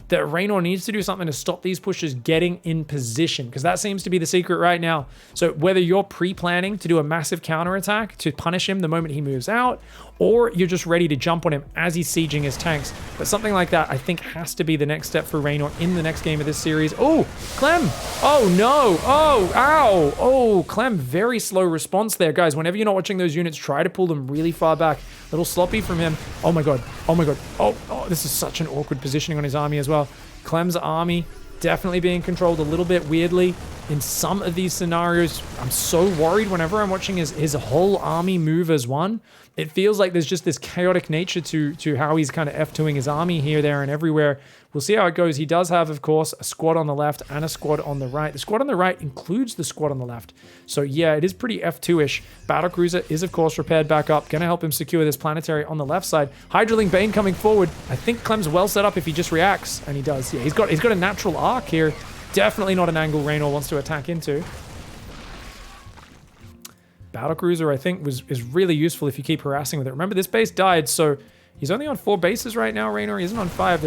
that Reynor needs to do something to stop these pushes getting in position, because that seems to be the secret right now. So whether you're pre-planning to do a massive counterattack to punish him the moment he moves out, or you're just ready to jump on him as he's sieging his tanks. But something like that, I think, has to be the next step for Reynor in the next game of this series. Oh, Clem! Oh, no! Oh, ow! Oh, Clem, very slow response there. Guys, whenever you're not watching those units, try to pull them really far back. A little sloppy from him. Oh, my God. Oh, my God. Oh, this is such an awkward positioning on his army as well. Clem's army definitely being controlled a little bit weirdly. in some of these scenarios. I'm so worried whenever I'm watching his whole army move as one. It feels like there's just this chaotic nature to how he's kind of F2ing his army here, there, and everywhere. We'll see how it goes. He does have, of course, a squad on the left and a squad on the right. The squad on the right includes the squad on the left. So yeah, it is pretty F2-ish. Battlecruiser is, of course, repaired back up. Gonna help him secure this planetary on the left side. Hydraling Bane coming forward. I think Clem's well set up if he just reacts, and he does. Yeah, he's got a natural arc here. Definitely not an angle REYNOR wants to attack into. Battlecruiser, I think, is really useful if you keep harassing with it. Remember, this base died, so he's only on 4 bases right now, REYNOR. He isn't on 5.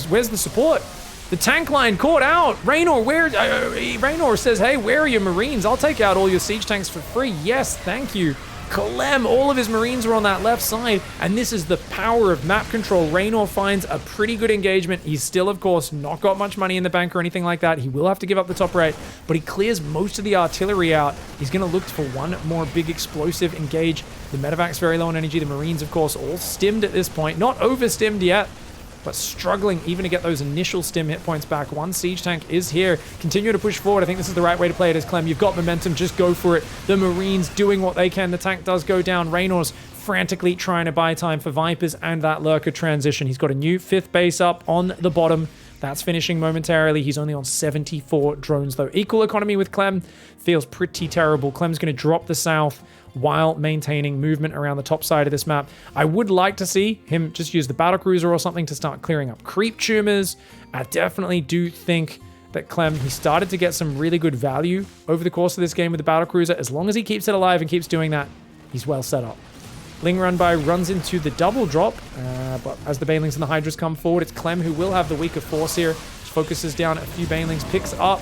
Where's the support? The tank line caught out. REYNOR, REYNOR says, hey, where are your Marines? I'll take out all your siege tanks for free. Yes, thank you. CLEM, all of his Marines are on that left side, and this is the power of map control. REYNOR finds a pretty good engagement. He's still, of course, not got much money in the bank or anything like that. He will have to give up the top right, but he clears most of the artillery out. He's going to look for one more big explosive engage. The medevac's very low on energy. The Marines, of course, all stimmed at this point. Not over-stimmed yet, but struggling even to get those initial stim hit points back. One siege tank is here. Continue to push forward. I think this is the right way to play it as CLEM. You've got momentum. Just go for it. The Marines doing what they can. The tank does go down. REYNOR's frantically trying to buy time for Vipers and that Lurker transition. He's got a new 5th base up on the bottom. That's finishing momentarily. He's only on 74 drones, though. Equal economy with CLEM feels pretty terrible. CLEM's going to drop the south while maintaining movement around the top side of this map. I would like to see him just use the battlecruiser or something to start clearing up creep tumors. I definitely do think that CLEM, he started to get some really good value over the course of this game with the battlecruiser. As long as he keeps it alive and keeps doing that, he's well set up. Ling run by runs into the double drop, but as the Banelings and the Hydras come forward, it's CLEM who will have the weaker force here. Focuses down a few Banelings, picks up.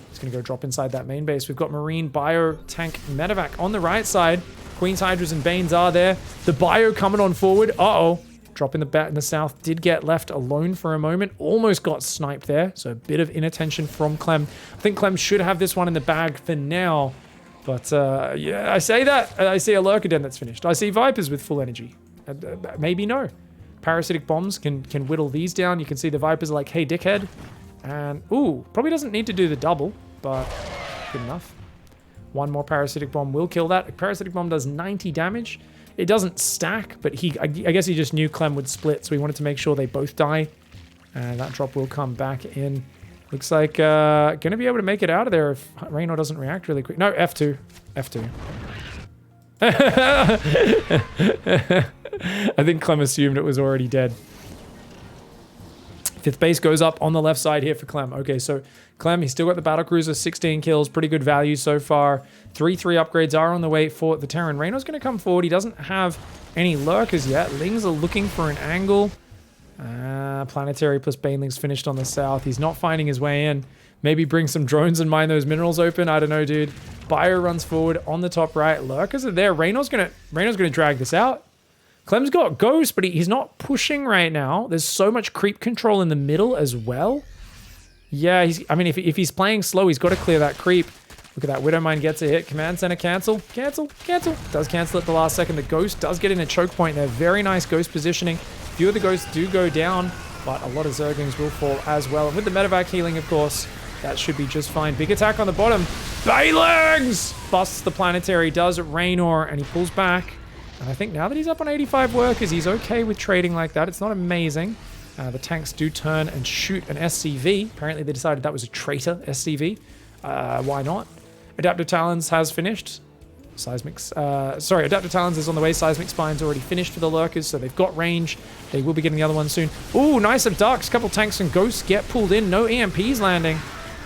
He's going to go drop inside that main base. We've got Marine, Bio, Tank, Medevac on the right side. Queen's Hydras and Banes are there. The Bio coming on forward. Uh-oh. Dropping the bat in the south. Did get left alone for a moment. Almost got sniped there. So a bit of inattention from CLEM. I think CLEM should have this one in the bag for now. But yeah, I say that. I see a Lurker Den that's finished. I see Vipers with full energy. Maybe no. Parasitic bombs can whittle these down. You can see the Vipers are like, hey, dickhead. And, ooh, probably doesn't need to do the double, but good enough. One more Parasitic Bomb will kill that. A Parasitic Bomb does 90 damage. It doesn't stack, but I guess he just knew CLEM would split, so he wanted to make sure they both die. And that drop will come back in. Looks like going to be able to make it out of there if REYNOR doesn't react really quick. No, F2. F2. I think CLEM assumed it was already dead. 5th base goes up on the left side here for CLEM. Okay, so CLEM, he's still got the battlecruiser, 16 kills, pretty good value so far. 3-3 upgrades are on the way for the Terran. REYNOR's going to come forward. He doesn't have any lurkers yet. Lings are looking for an angle. Planetary plus Banelings finished on the south. He's not finding his way in. Maybe bring some drones and mine those minerals open. I don't know, dude. Bio runs forward on the top right. Lurkers are there. REYNOR's gonna drag this out. CLEM's got Ghost, but he's not pushing right now. There's so much creep control in the middle as well. Yeah, I mean, if he's playing slow, he's got to clear that creep. Look at that. Widowmine gets a hit. Command center cancel. Cancel. Cancel. Does cancel at the last second. The Ghost does get in a choke point there. Very nice Ghost positioning. Few of the Ghosts do go down, but a lot of Zerglings will fall as well. And with the Medevac healing, of course, that should be just fine. Big attack on the bottom. Banelings! Busts the planetary, does REYNOR, and he pulls back. And I think now that he's up on 85 workers, he's okay with trading like that. It's not amazing. The tanks do turn and shoot an SCV. Apparently they decided that was a traitor SCV. Why not? Adaptive Talons has finished. Adaptive Talons is on the way. Seismic Spine's already finished for the Lurkers, so they've got range. They will be getting the other one soon. Ooh, nice abducts. Couple tanks and Ghosts get pulled in. No EMPs landing.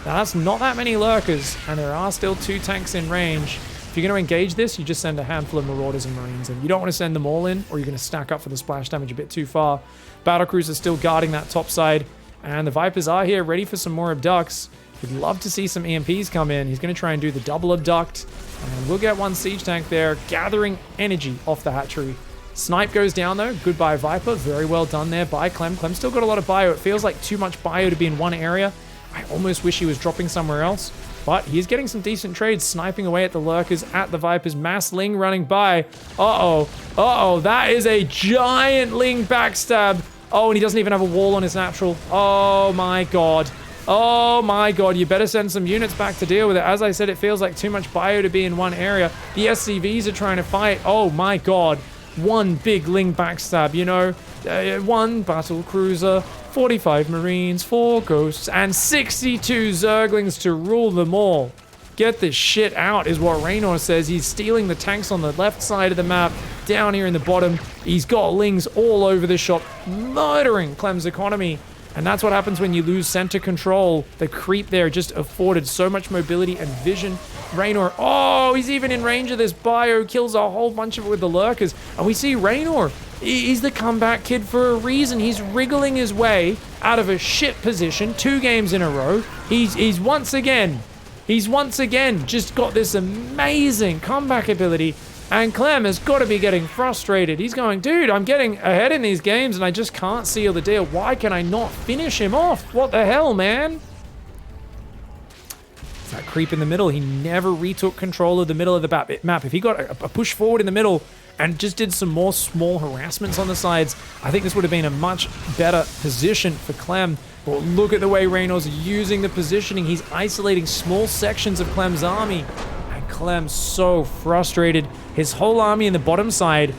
Now, that's not that many Lurkers, and there are still 2 tanks in range. If you're going to engage this, you just send a handful of Marauders and Marines in. You don't want to send them all in, or you're going to stack up for the splash damage a bit too far. Battlecruiser's still guarding that top side, and the Vipers are here ready for some more abducts. We'd love to see some EMPs come in. He's going to try and do the double abduct, and we'll get one siege tank there, gathering energy off the hatchery. Snipe goes down, though. Goodbye, Viper. Very well done there by CLEM. CLEM's still got a lot of bio. It feels like too much bio to be in one area. I almost wish he was dropping somewhere else. But he's getting some decent trades, sniping away at the Lurkers, at the Vipers. Mass Ling running by. Uh-oh. Uh-oh. That is a giant Ling backstab. Oh, and he doesn't even have a wall on his natural. Oh, my God. Oh my god, you better send some units back to deal with it. As I said, it feels like too much bio to be in one area. The SCVs are trying to fight. Oh my god. One big Ling backstab, you know. One battle cruiser, 45 marines, 4 ghosts, and 62 zerglings to rule them all. Get this shit out is what REYNOR says. He's stealing the tanks on the left side of the map. Down here in the bottom, he's got Lings all over the shop, murdering Clem's economy. And that's what happens when you lose center control. The creep there just afforded so much mobility and vision. REYNOR, oh, he's even in range of this bio, kills a whole bunch of it with the lurkers. And we see REYNOR, he's the comeback kid for a reason. He's wriggling his way out of a shit position 2 games in a row. He's once again just got this amazing comeback ability. And Clem has got to be getting frustrated. He's going, dude, I'm getting ahead in these games and I just can't seal the deal. Why can I not finish him off? What the hell, man? It's that creep in the middle. He never retook control of the middle of the map. If he got a push forward in the middle and just did some more small harassments on the sides, I think this would have been a much better position for Clem. But look at the way REYNOR's using the positioning. He's isolating small sections of Clem's army. Clem's so frustrated. His whole army in the bottom side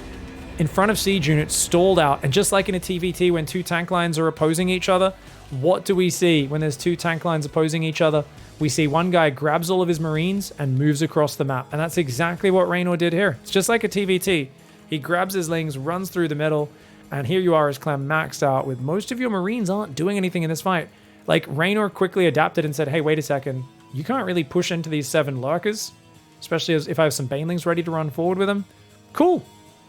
in front of siege units stalled out. And just like in a TvT when 2 tank lines are opposing each other, what do we see when there's 2 tank lines opposing each other? We see one guy grabs all of his marines and moves across the map. And that's exactly what REYNOR did here. It's just like a TvT. He grabs his Lings, runs through the middle, and here you are as Clem maxed out with most of your marines aren't doing anything in this fight. Like, REYNOR quickly adapted and said, hey, wait a second. You can't really push into these 7 lurkers. Especially if I have some banelings ready to run forward with them. Cool.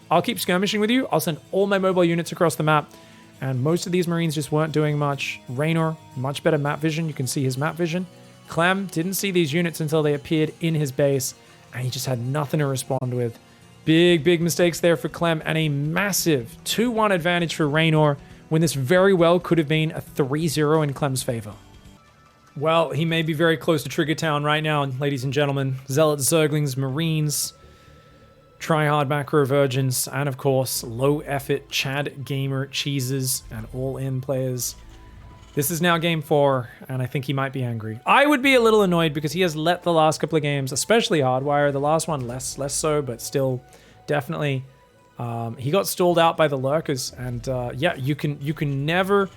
I'll keep skirmishing with you. I'll send all my mobile units across the map. And most of these marines just weren't doing much. REYNOR, much better map vision. You can see his map vision. Clem didn't see these units until they appeared in his base. And he just had nothing to respond with. Big mistakes there for Clem. And a massive 2-1 advantage for REYNOR when this very well could have been a 3-0 in Clem's favor. Well, he may be very close to Trigger Town right now, ladies and gentlemen. Zealot Zerglings, Marines, Tryhard Macro Virgins, and of course, low effort Chad Gamer Cheeses and all-in players. This is now game 4, and I think he might be angry. I would be a little annoyed because he has let the last couple of games, especially Hardwire, the last one less so, but still definitely. He got stalled out by the lurkers, and yeah, you can never.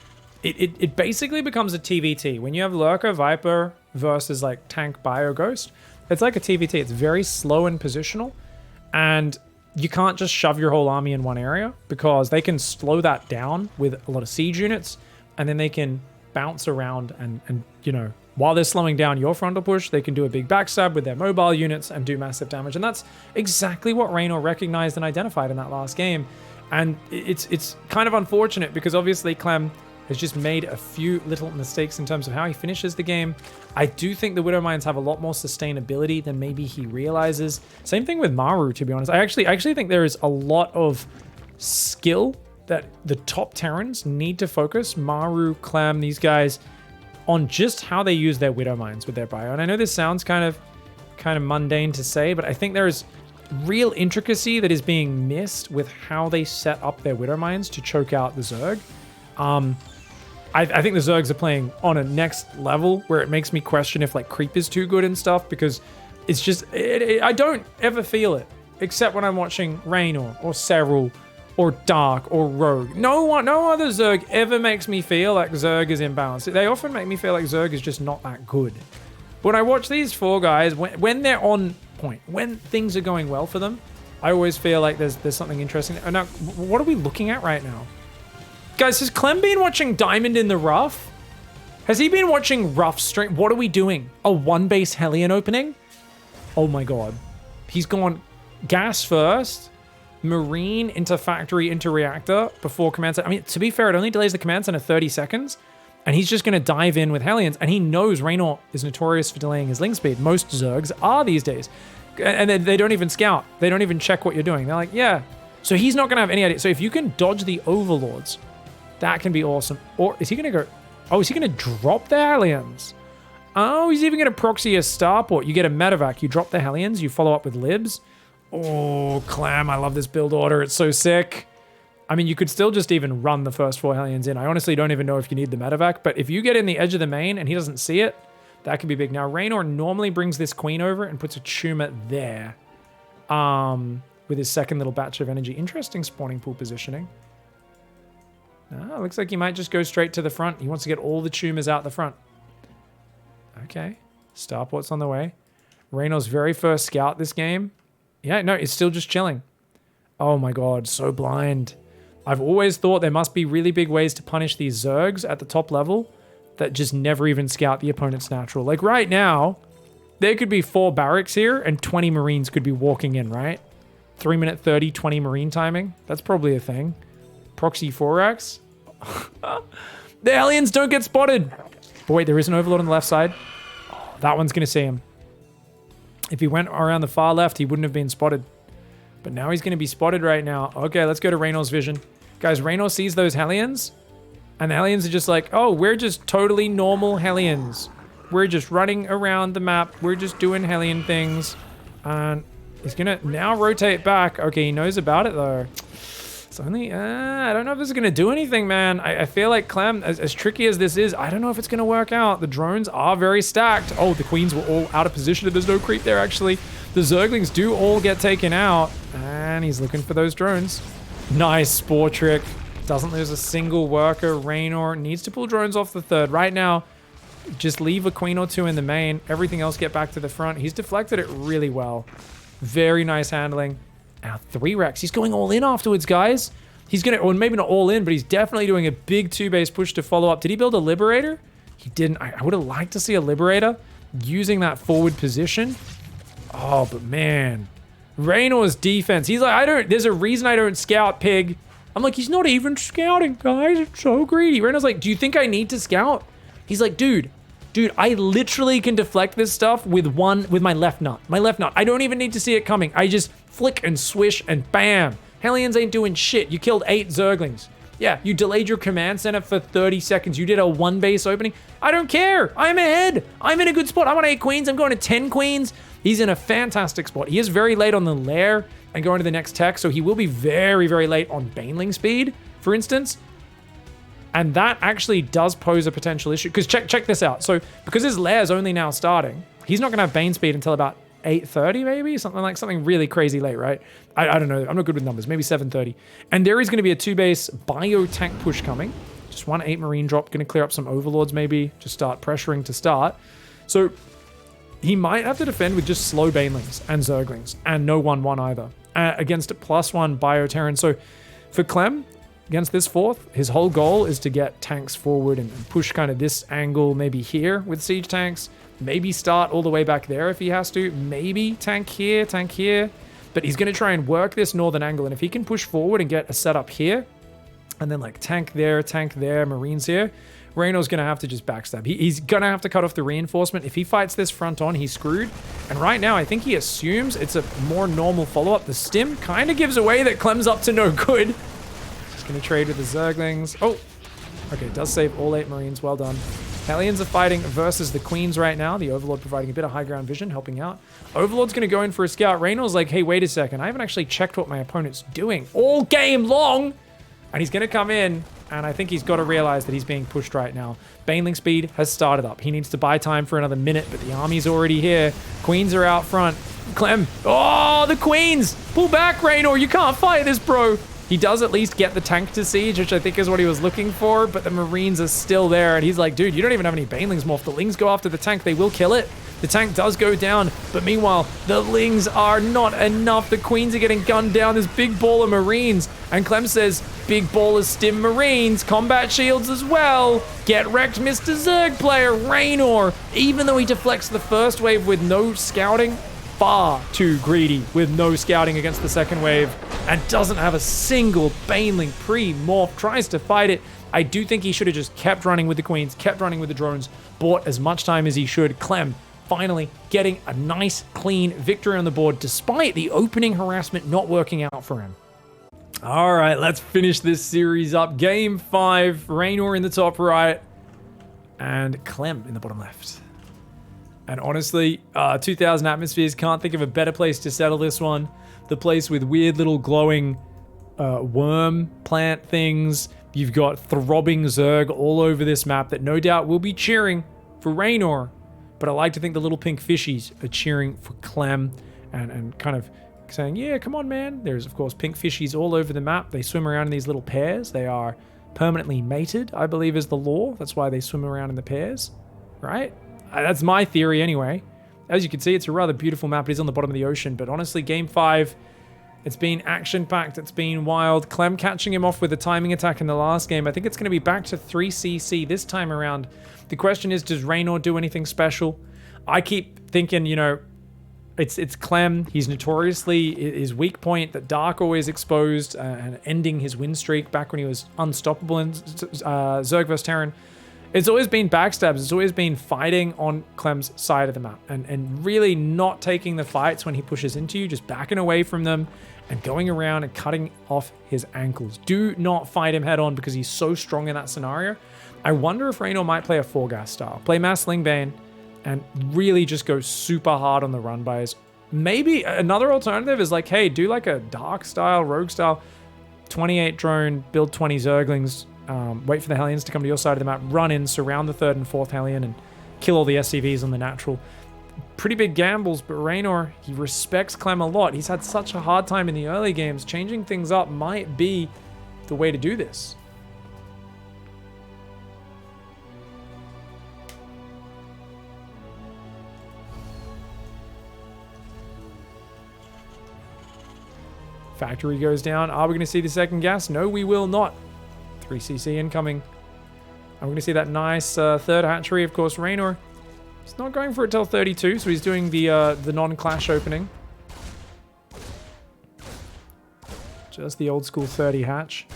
It basically becomes a TvT. When you have Lurker, Viper versus like Tank Bio Ghost, it's like a TvT. It's very slow and positional, and you can't just shove your whole army in one area because they can slow that down with a lot of siege units, and then they can bounce around and you know, while they're slowing down your frontal push, they can do a big backstab with their mobile units and do massive damage. And that's exactly what REYNOR recognized and identified in that last game. And it's kind of unfortunate because obviously Clem has just made a few little mistakes in terms of how he finishes the game. I do think the Widow Mines have a lot more sustainability than maybe he realizes. Same thing with Maru, to be honest. I actually think there is a lot of skill that the top Terrans need to focus, Maru, Clem, these guys, on just how they use their Widow Mines with their bio. And I know this sounds kind of mundane to say, but I think there is real intricacy that is being missed with how they set up their Widow Mines to choke out the Zerg. I think the Zergs are playing on a next level where it makes me question if like creep is too good and stuff, because it's just, I don't ever feel it except when I'm watching REYNOR or Serral or Dark or Rogue. No other Zerg ever makes me feel like Zerg is imbalanced. They often make me feel like Zerg is just not that good. But when I watch these 4 guys, when they're on point, when things are going well for them, I always feel like there's something interesting. Now, what are we looking at right now? Guys, has Clem been watching Diamond in the Rough? Has he been watching Rough stream? What are we doing? A 1-base Hellion opening? Oh my god. He's gone gas first, Marine into factory into reactor before command center. I mean, to be fair, it only delays the command center 30 seconds, and he's just going to dive in with Hellions, and he knows REYNOR is notorious for delaying his link speed. Most Zergs are these days. And they don't even scout. They don't even check what you're doing. They're like, yeah. So he's not going to have any idea. So if you can dodge the Overlords, that can be awesome. Or is he going to go... Oh, is he going to drop the Hellions? Oh, he's even going to proxy a starport. You get a medevac. You drop the Hellions. You follow up with libs. Oh, Clem. I love this build order. It's so sick. I mean, you could still just even run the first 4 Hellions in. I honestly don't even know if you need the medevac, but if you get in the edge of the main and he doesn't see it, that could be big. Now, REYNOR normally brings this queen over and puts a tumor there with his second little batch of energy. Interesting spawning pool positioning. Looks like he might just go straight to the front. He wants to get all the tumors out the front. Okay. Starport's on the way. REYNOR's very first scout this game. Yeah, no, it's still just chilling. Oh my god, so blind. I've always thought there must be really big ways to punish these Zergs at the top level that just never even scout the opponent's natural. Like right now, there could be 4 barracks here and 20 Marines could be walking in, right? 3 minute 30, 20 Marine timing. That's probably a thing. Proxy 4x. The Hellions don't get spotted. But wait, there is an Overlord on the left side. Oh, that one's going to see him. If he went around the far left, he wouldn't have been spotted. But now he's going to be spotted right now. Okay, let's go to REYNOR's vision. Guys, REYNOR sees those Hellions. And the Hellions are just like, oh, we're just totally normal Hellions. We're just running around the map. We're just doing Hellion things. And he's going to now rotate back. Okay, he knows about it, though. It's only, I don't know if this is going to do anything, man. I feel like CLEM, as tricky as this is, I don't know if it's going to work out. The drones are very stacked. Oh, the queens were all out of position. There's no creep there, actually. The Zerglings do all get taken out. And he's looking for those drones. Nice Spore Trick. Doesn't lose a single worker. REYNOR needs to pull drones off the third. Right now, just leave a queen or 2 in the main. Everything else get back to the front. He's deflected it really well. Very nice handling. Now 3 Rex. He's going all in afterwards, guys. He's going to, or maybe not all in, but he's definitely doing a big 2-base push to follow up. Did he build a Liberator? He didn't. I would have liked to see a Liberator using that forward position. Oh, but man. REYNOR's defense. He's like, there's a reason I don't scout, Pig. I'm like, he's not even scouting, guys. It's so greedy. REYNOR's like, do you think I need to scout? He's like, dude, I literally can deflect this stuff with my left nut. My left nut. I don't even need to see it coming. I just flick and swish and bam. Hellions ain't doing shit. You killed 8 Zerglings. Yeah, you delayed your command center for 30 seconds. You did a 1-base opening. I don't care. I'm ahead. I'm in a good spot. I'm on 8 queens. I'm going to 10 queens. He's in a fantastic spot. He is very late on the lair and going to the next tech, so he will be very, very late on Baneling speed, for instance. And that actually does pose a potential issue. Because check this out. So because his lair's only now starting, he's not going to have Bane speed until about 8:30 maybe? Something really crazy late, right? I don't know. I'm not good with numbers. Maybe 7:30. And there is going to be a 2-base bio tank push coming. Just 1 8 Marine drop. Going to clear up some Overlords maybe. Just start pressuring to start. So he might have to defend with just slow Banelings and Zerglings. And no 1-1 either. Against a +1 bio Terran. So for CLEM, against this 4th, his whole goal is to get tanks forward and push kind of this angle maybe here with siege tanks. Maybe start all the way back there if he has to. Maybe tank here. But he's going to try and work this northern angle. And if he can push forward and get a setup here, and then like tank there, Marines here, REYNOR's going to have to just backstab. He's going to have to cut off the reinforcement. If he fights this front on, he's screwed. And right now, I think he assumes it's a more normal follow-up. The stim kind of gives away that CLEM's up to no good. Just going to trade with the Zerglings. Oh, okay, does save all 8 Marines. Well done. Hellions are fighting versus the Queens right now. The Overlord providing a bit of high ground vision, helping out. Overlord's going to go in for a scout. REYNOR's like, hey, wait a second. I haven't actually checked what my opponent's doing all game long. And he's going to come in, and I think he's got to realize that he's being pushed right now. Baneling speed has started up. He needs to buy time for another minute, but the army's already here. Queens are out front. CLEM. Oh, the Queens. Pull back, REYNOR. You can't fight this, bro. He does at least get the tank to siege, which I think is what he was looking for, but the Marines are still there, and he's like, dude, you don't even have any Banelings more. If the Lings go after the tank, they will kill it. The tank does go down, but meanwhile, the Lings are not enough. The Queens are getting gunned down. This big ball of Marines, and CLEM says, big ball of stim Marines, combat shields as well. Get wrecked, Mr. Zerg player. REYNOR, even though he deflects the first wave with no scouting, far too greedy with no scouting against the second wave, and doesn't have a single Baneling pre-morph, tries to fight it. I do think he should have just kept running with the Queens, kept running with the drones, bought as much time as he should. CLEM finally getting a nice, clean victory on the board, despite the opening harassment not working out for him. All right, let's finish this series up. Game 5, REYNOR in the top right, and CLEM in the bottom left. And honestly, 2,000 atmospheres, can't think of a better place to settle this one. The place with weird little glowing worm plant things. You've got throbbing Zerg all over this map that no doubt will be cheering for REYNOR. But I like to think the little pink fishies are cheering for CLEM and kind of saying, yeah, come on, man. There's, of course, pink fishies all over the map. They swim around in these little pairs. They are permanently mated, I believe is the law. That's why they swim around in the pairs, right? That's my theory anyway. As you can see, it's a rather beautiful map. It is on the bottom of the ocean, but honestly, Game 5, it's been action-packed. It's been wild. CLEM catching him off with a timing attack in the last game. I think it's going to be back to 3cc this time around. The question is, does REYNOR do anything special? I keep thinking, you know, it's CLEM. He's notoriously his weak point that Dark always exposed and ending his win streak back when he was unstoppable in Zerg vs. Terran. It's always been backstabs. It's always been fighting on CLEM's side of the map and really not taking the fights when he pushes into you, just backing away from them and going around and cutting off his ankles. Do not fight him head on because he's so strong in that scenario. I wonder if REYNOR might play a 4-gas style. Play Mass Lingbane and really just go super hard on the run bys. Maybe another alternative is like, hey, do like a Dark style, Rogue style, 28 drone, build 20 Zerglings, wait for the Hellions to come to your side of the map, run in, surround the 3rd and 4th Hellion, and kill all the SCVs on the natural. Pretty big gambles, but REYNOR, he respects CLEM a lot. He's had such a hard time in the early games. Changing things up might be the way to do this. Factory goes down. Are we going to see the 2nd gas? No, we will not. 3cc incoming. I'm going to see that nice 3rd hatchery. Of course, REYNOR, he's not going for it till 32, so he's doing the non-clash opening. Just the old school 30 hatch.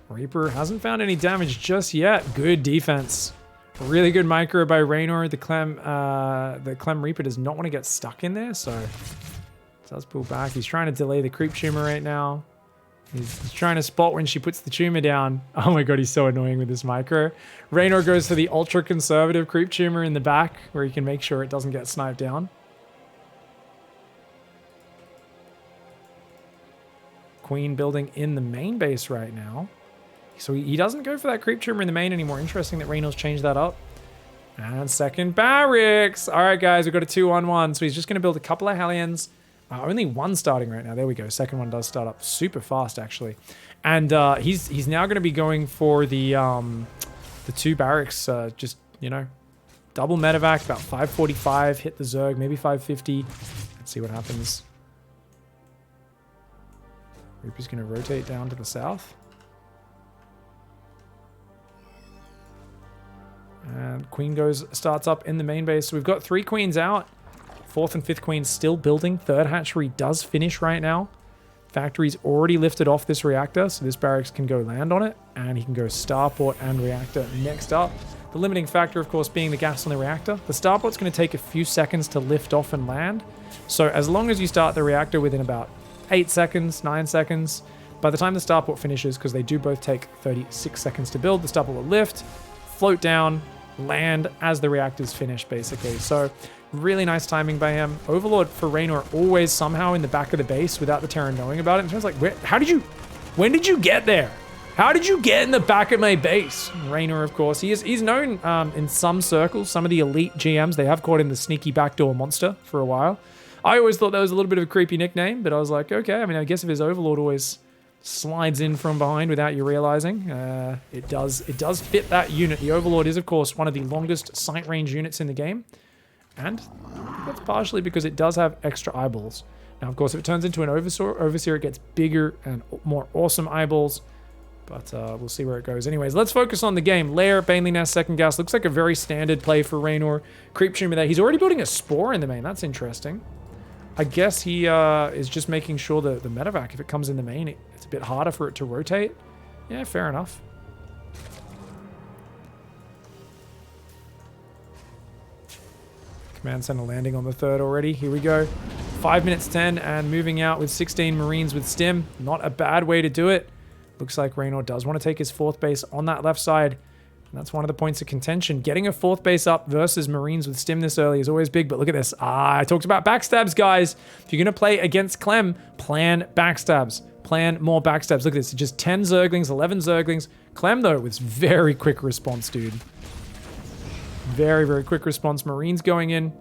Reaper hasn't found any damage just yet. Good defense. Really good micro by REYNOR. The CLEM Reaper does not want to get stuck in there, so does pull back. He's trying to delay the creep tumor right now. He's trying to spot when she puts the tumor down. Oh my god, he's so annoying with this micro. REYNOR goes for the ultra conservative creep tumor in the back where he can make sure it doesn't get sniped down. Queen building in the main base right now. So he doesn't go for that creep tumor in the main anymore. Interesting that REYNOR's changed that up. And 2nd barracks. All right, guys, we've got a 2-on-1. So he's just going to build a couple of Hellions. Only one starting right now. There we go. 2nd one does start up super fast, actually. And he's now going to be going for the 2 barracks. Just, you know, double medevac, about 545. Hit the Zerg, maybe 550. Let's see what happens. Reaper's going to rotate down to the south. And Queen starts up in the main base. So we've got 3 queens out. 4th and 5th queen still building. 3rd hatchery does finish right now. Factory's already lifted off this reactor, so this barracks can go land on it, and he can go starport and reactor next up. The limiting factor, of course, being the gas on the reactor. The starport's going to take a few seconds to lift off and land, so as long as you start the reactor within about 8 seconds, 9 seconds, by the time the starport finishes, because they do both take 36 seconds to build, the starport will lift, float down, land as the reactors finish, basically. So really nice timing by him. Overlord for REYNOR always somehow in the back of the base without the Terran knowing about it. And it's like, when did you get there? How did you get in the back of my base? REYNOR, of course, he's known in some circles, some of the elite GMs, they have called him the sneaky backdoor monster for a while. I always thought that was a little bit of a creepy nickname, but I was like, okay, I mean, I guess if his Overlord always slides in from behind without you realizing, it does fit that unit. The Overlord is, of course, one of the longest sight range units in the game. And that's partially because it does have extra eyeballs. Now, of course, if it turns into an Overseer, it gets bigger and more awesome eyeballs. But we'll see where it goes. Anyways, let's focus on the game. Lair, Baneley Nest, 2nd gas. Looks like a very standard play for REYNOR. Creep tumor there. He's already building a Spore in the main. That's interesting. I guess he is just making sure that the medevac, if it comes in the main, it's a bit harder for it to rotate. Yeah, fair enough. Command center landing on the 3rd already. Here we go. 5 minutes 10 and moving out with 16 Marines with stim. Not a bad way to do it. Looks like REYNOR does want to take his 4th base on that left side. And that's one of the points of contention. Getting a 4th base up versus Marines with Stim this early is always big, but look at this. I talked about backstabs, guys. If you're going to play against Clem, plan backstabs. Plan more backstabs. Look at this. Just 10 Zerglings, 11 Zerglings. Clem, though, was very quick response, dude. Very, very quick response. Marines going in.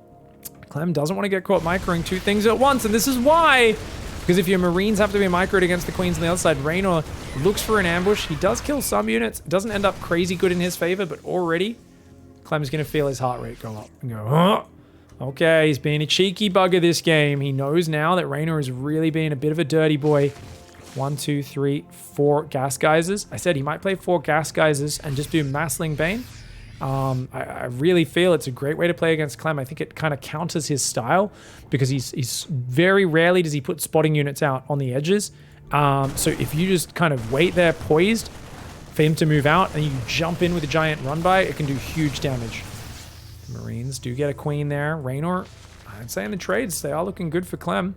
Clem doesn't want to get caught microing 2 things at once, and this is why. Because if your Marines have to be microed against the Queens on the other side, REYNOR looks for an ambush. He does kill some units. It doesn't end up crazy good in his favor, but already Clem's going to feel his heart rate go up and go, huh? Okay, he's being a cheeky bugger this game. He knows now that REYNOR is really being a bit of a dirty boy. 1, 2, 3, 4 gas geysers. I said he might play 4 gas geysers and just do Massling Bane. I really feel it's a great way to play against Clem. I think it kind of counters his style because he's very rarely does he put spotting units out on the edges. So if you just kind of wait there poised for him to move out and you jump in with a giant run by, it can do huge damage. The Marines do get a queen there. REYNOR, I'd say in the trades, they are looking good for Clem.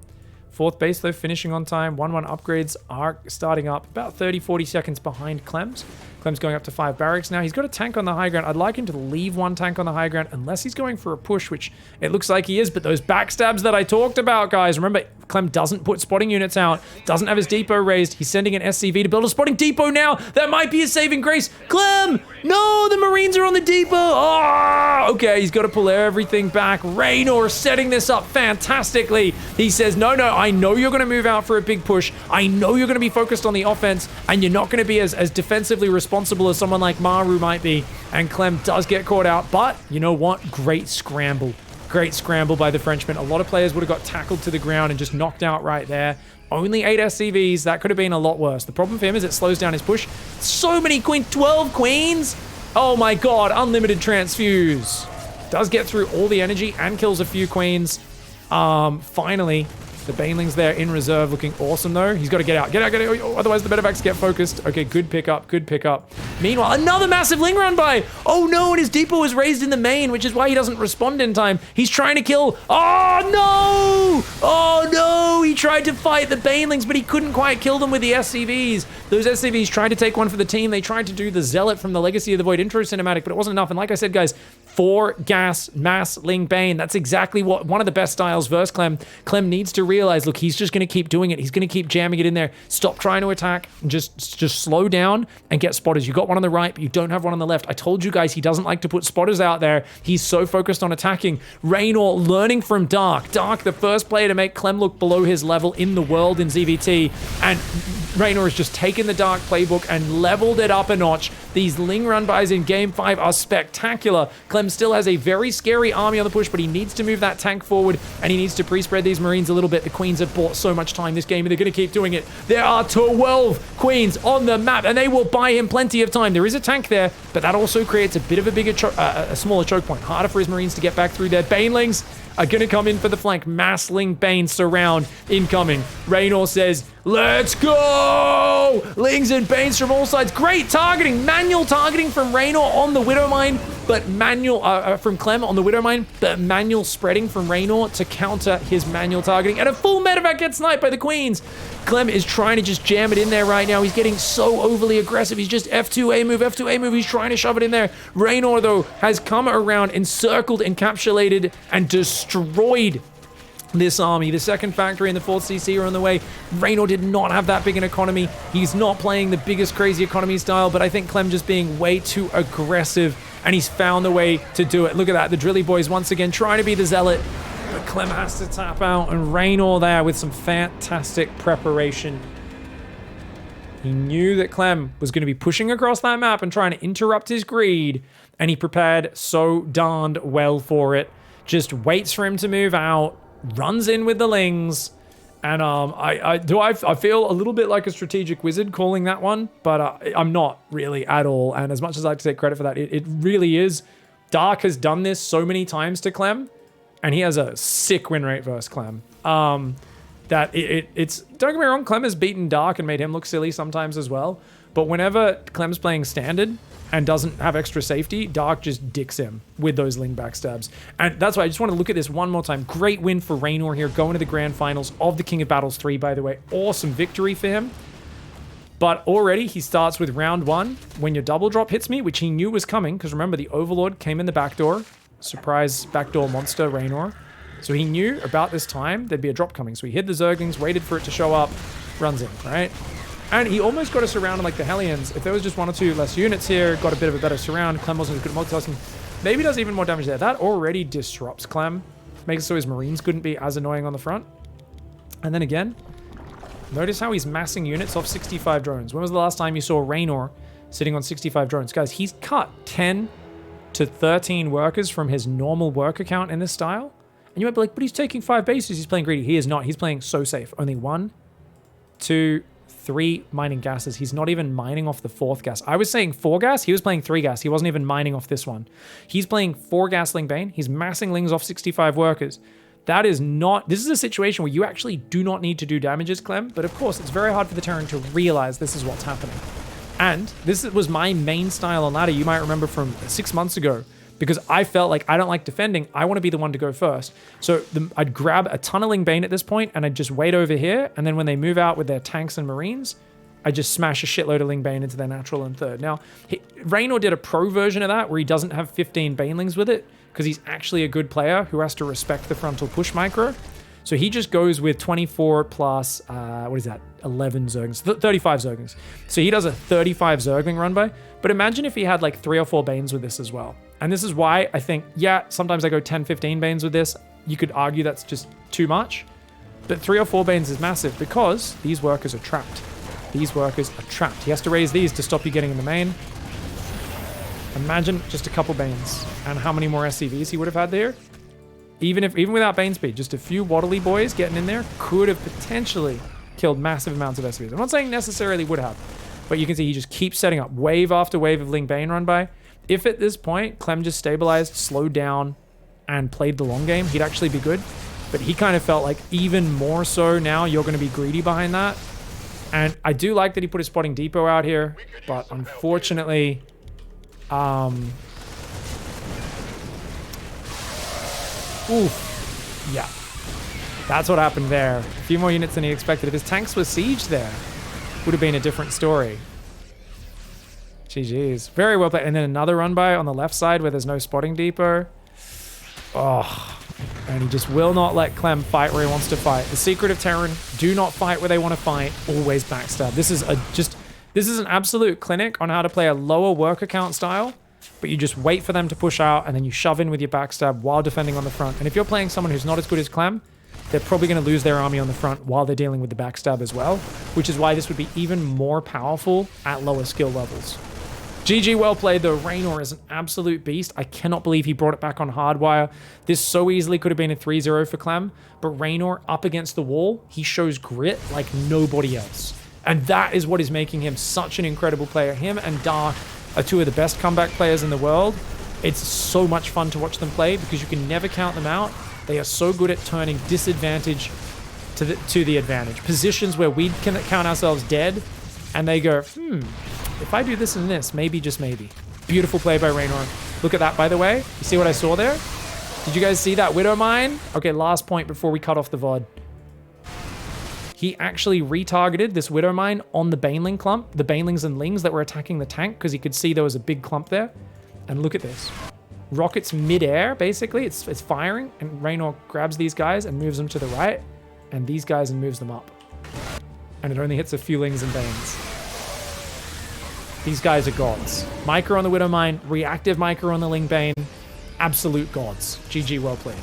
4th base, though, finishing on time. 1-1 upgrades are starting up about 30-40 seconds behind Clem's. Clem's going up to 5 barracks now. He's got a tank on the high ground. I'd like him to leave 1 tank on the high ground unless he's going for a push, which it looks like he is. But those backstabs that I talked about, guys, remember, Clem doesn't put spotting units out, doesn't have his depot raised. He's sending an SCV to build a spotting depot now. That might be a saving grace. Clem! No, the Marines are on the depot. Oh, okay, he's got to pull everything back. REYNOR setting this up fantastically. He says, no, I know you're going to move out for a big push. I know you're going to be focused on the offense, and you're not going to be as defensively responsible as someone like Maru might be. And Clem does get caught out, but you know what? Great scramble. Great scramble by the Frenchman. A lot of players would have got tackled to the ground and just knocked out right there. Only 8 SCVs. That could have been a lot worse. The problem for him is it slows down his push. So many queens. 12 queens? Oh my god. Unlimited transfuse. Does get through all the energy and kills a few queens. Finally, the Baneling's there in reserve, looking awesome though. He's got to get out. Get out. Otherwise the Medivacs get focused. Okay, good pickup. Good pickup. Meanwhile, another massive Ling run by. Oh no, and his depot was raised in the main, which is why he doesn't respond in time. He's trying to kill. Oh no! Oh no! He tried to fight the Banelings, but he couldn't quite kill them with the SCVs. Those SCVs tried to take one for the team. They tried to do the Zealot from the Legacy of the Void intro cinematic, but it wasn't enough. And like I said, guys, 4 gas mass Ling Bane. That's exactly what one of the best styles versus Clem. Clem needs to realize, look, he's just going to keep doing it. He's going to keep jamming it in there. Stop trying to attack and just slow down and get spotters. You got one on the right, but you don't have one on the left. I told you guys he doesn't like to put spotters out there. He's so focused on attacking. REYNOR learning from Dark. Dark, the first player to make Clem look below his level in the world in ZvT. And REYNOR has just taken the Dark playbook and leveled it up a notch. These Ling run-bys in Game 5 are spectacular. Clem still has a very scary army on the push, but he needs to move that tank forward, and he needs to pre-spread these Marines a little bit. The Queens have bought so much time this game, and they're going to keep doing it. There are 12 Queens on the map, and they will buy him plenty of time. There is a tank there, but that also creates a bit of a bigger, a smaller choke point. Harder for his Marines to get back through there. Banelings are going to come in for the flank. Massling Bane surround incoming. REYNOR says, let's go! Lings and Banes from all sides. Great targeting. Manual targeting from REYNOR on the Widowmine, but manual from Clem on the Widowmine, but manual spreading from REYNOR to counter his manual targeting. And a full medevac gets sniped by the Queens. Clem is trying to just jam it in there right now. He's getting so overly aggressive. He's just F2A move, F2A move. He's trying to shove it in there. REYNOR, though, has come around, encircled, encapsulated, and destroyed this army. The second factory and the 4th CC are on the way. REYNOR did not have that big an economy. He's not playing the biggest crazy economy style, but I think Clem just being way too aggressive, and he's found a way to do it. Look at that. The Drilly Boys once again trying to be the Zealot, but Clem has to tap out, and REYNOR there with some fantastic preparation. He knew that Clem was going to be pushing across that map and trying to interrupt his greed, and he prepared so darned well for it. Just waits for him to move out, runs in with the Lings, and I feel a little bit like a strategic wizard calling that one, but I'm not really at all. And as much as I like to take credit for that, it really is. Dark has done this so many times to Clem, and he has a sick win rate versus Clem. It's don't get me wrong, Clem has beaten Dark and made him look silly sometimes as well. But whenever Clem's playing standard and doesn't have extra safety, Dark just dicks him with those Ling backstabs. And that's why I just want to look at this one more time. Great win for REYNOR here, going to the grand finals of the King of Battles 3, by the way. Awesome victory for him. But already he starts with round 1 when your double drop hits me, which he knew was coming, because remember the Overlord came in the back door. Surprise backdoor monster, REYNOR. So he knew about this time there'd be a drop coming. So he hid the Zerglings, waited for it to show up, runs in, right? And he almost got us around like the Hellions. If there was just 1 or 2 less units here, got a bit of a better surround. Clem wasn't as good at multitasking. Maybe does even more damage there. That already disrupts Clem. Makes it so his Marines couldn't be as annoying on the front. And then again, notice how he's massing units off 65 drones. When was the last time you saw REYNOR sitting on 65 drones? Guys, he's cut 10 to 13 workers from his normal worker count in this style. And you might be like, but he's taking 5 bases. He's playing greedy. He is not. He's playing so safe. Only 1, 2, 3 mining gases. He's not even mining off the 4th gas. I was saying 4 gas. He was playing 3 gas. He wasn't even mining off this one. He's playing 4 gas Ling Bane. He's massing Lings off 65 workers. That is not... This is a situation where you actually do not need to do damages, Clem. But of course, it's very hard for the Terran to realize this is what's happening. And this was my main style on ladder. You might remember from 6 months ago. Because I felt like I don't like defending. I want to be the one to go first. So I'd grab a ton of Ling Bane at this point and I'd just wait over here. And then when they move out with their tanks and Marines, I just smash a shitload of Ling Bane into their natural and third. Now, REYNOR did a pro version of that where he doesn't have 15 Banelings with it because he's actually a good player who has to respect the frontal push micro. So he just goes with 24 plus, what is that? 11 Zerglings, 35 Zerglings. So he does a 35 Zergling run by. But imagine if he had like 3 or 4 Banes with this as well. And this is why I think, yeah, sometimes I go 10, 15 Banes with this. You could argue that's just too much. But 3 or 4 Banes is massive because these workers are trapped. These workers are trapped. He has to raise these to stop you getting in the main. Imagine just a couple Banes and how many more SCVs he would have had there. Even without Bane speed, just a few Waddly boys getting in there could have potentially killed massive amounts of SCVs. I'm not saying necessarily would have, but you can see he just keeps setting up wave after wave of Ling Bane run by. If at this point, Clem just stabilized, slowed down, and played the long game, he'd actually be good. But he kind of felt like even more so now, you're going to be greedy behind that. And I do like that he put his spotting depot out here, but unfortunately, oof, yeah. That's what happened there. A few more units than he expected. If his tanks were sieged there, would have been a different story. GG's. Very well played. And then another run by on the left side where there's no spotting depot. Oh, and he just will not let Clem fight where he wants to fight. The secret of Terran, do not fight where they want to fight. Always backstab. This is an absolute clinic on how to play a lower worker count style, but you just wait for them to push out and then you shove in with your backstab while defending on the front. And if you're playing someone who's not as good as Clem, they're probably going to lose their army on the front while they're dealing with the backstab as well, which is why this would be even more powerful at lower skill levels. GG, well played though. REYNOR is an absolute beast. I cannot believe he brought it back on hardwire. This so easily could have been a 3-0 for Clem, but REYNOR up against the wall, he shows grit like nobody else. And that is what is making him such an incredible player. Him and Dark are 2 of the best comeback players in the world. It's so much fun to watch them play because you can never count them out. They are so good at turning disadvantage to the advantage. Positions where we can count ourselves dead, and they go, if I do this and this, maybe, just maybe. Beautiful play by REYNOR. Look at that, by the way. You see what I saw there? Did you guys see that Widow Mine? Okay, last point before we cut off the VOD. He actually retargeted this Widow Mine on the Baneling clump, the Banelings and Lings that were attacking the tank, because he could see there was a big clump there. And look at this. Rockets mid-air, basically. It's firing, and REYNOR grabs these guys and moves them to the right, and these guys and moves them up. And it only hits a few Lings and Banes. These guys are gods. Micro on the Widow Mine, reactive micro on the Ling Bane. Absolute gods. GG, well played.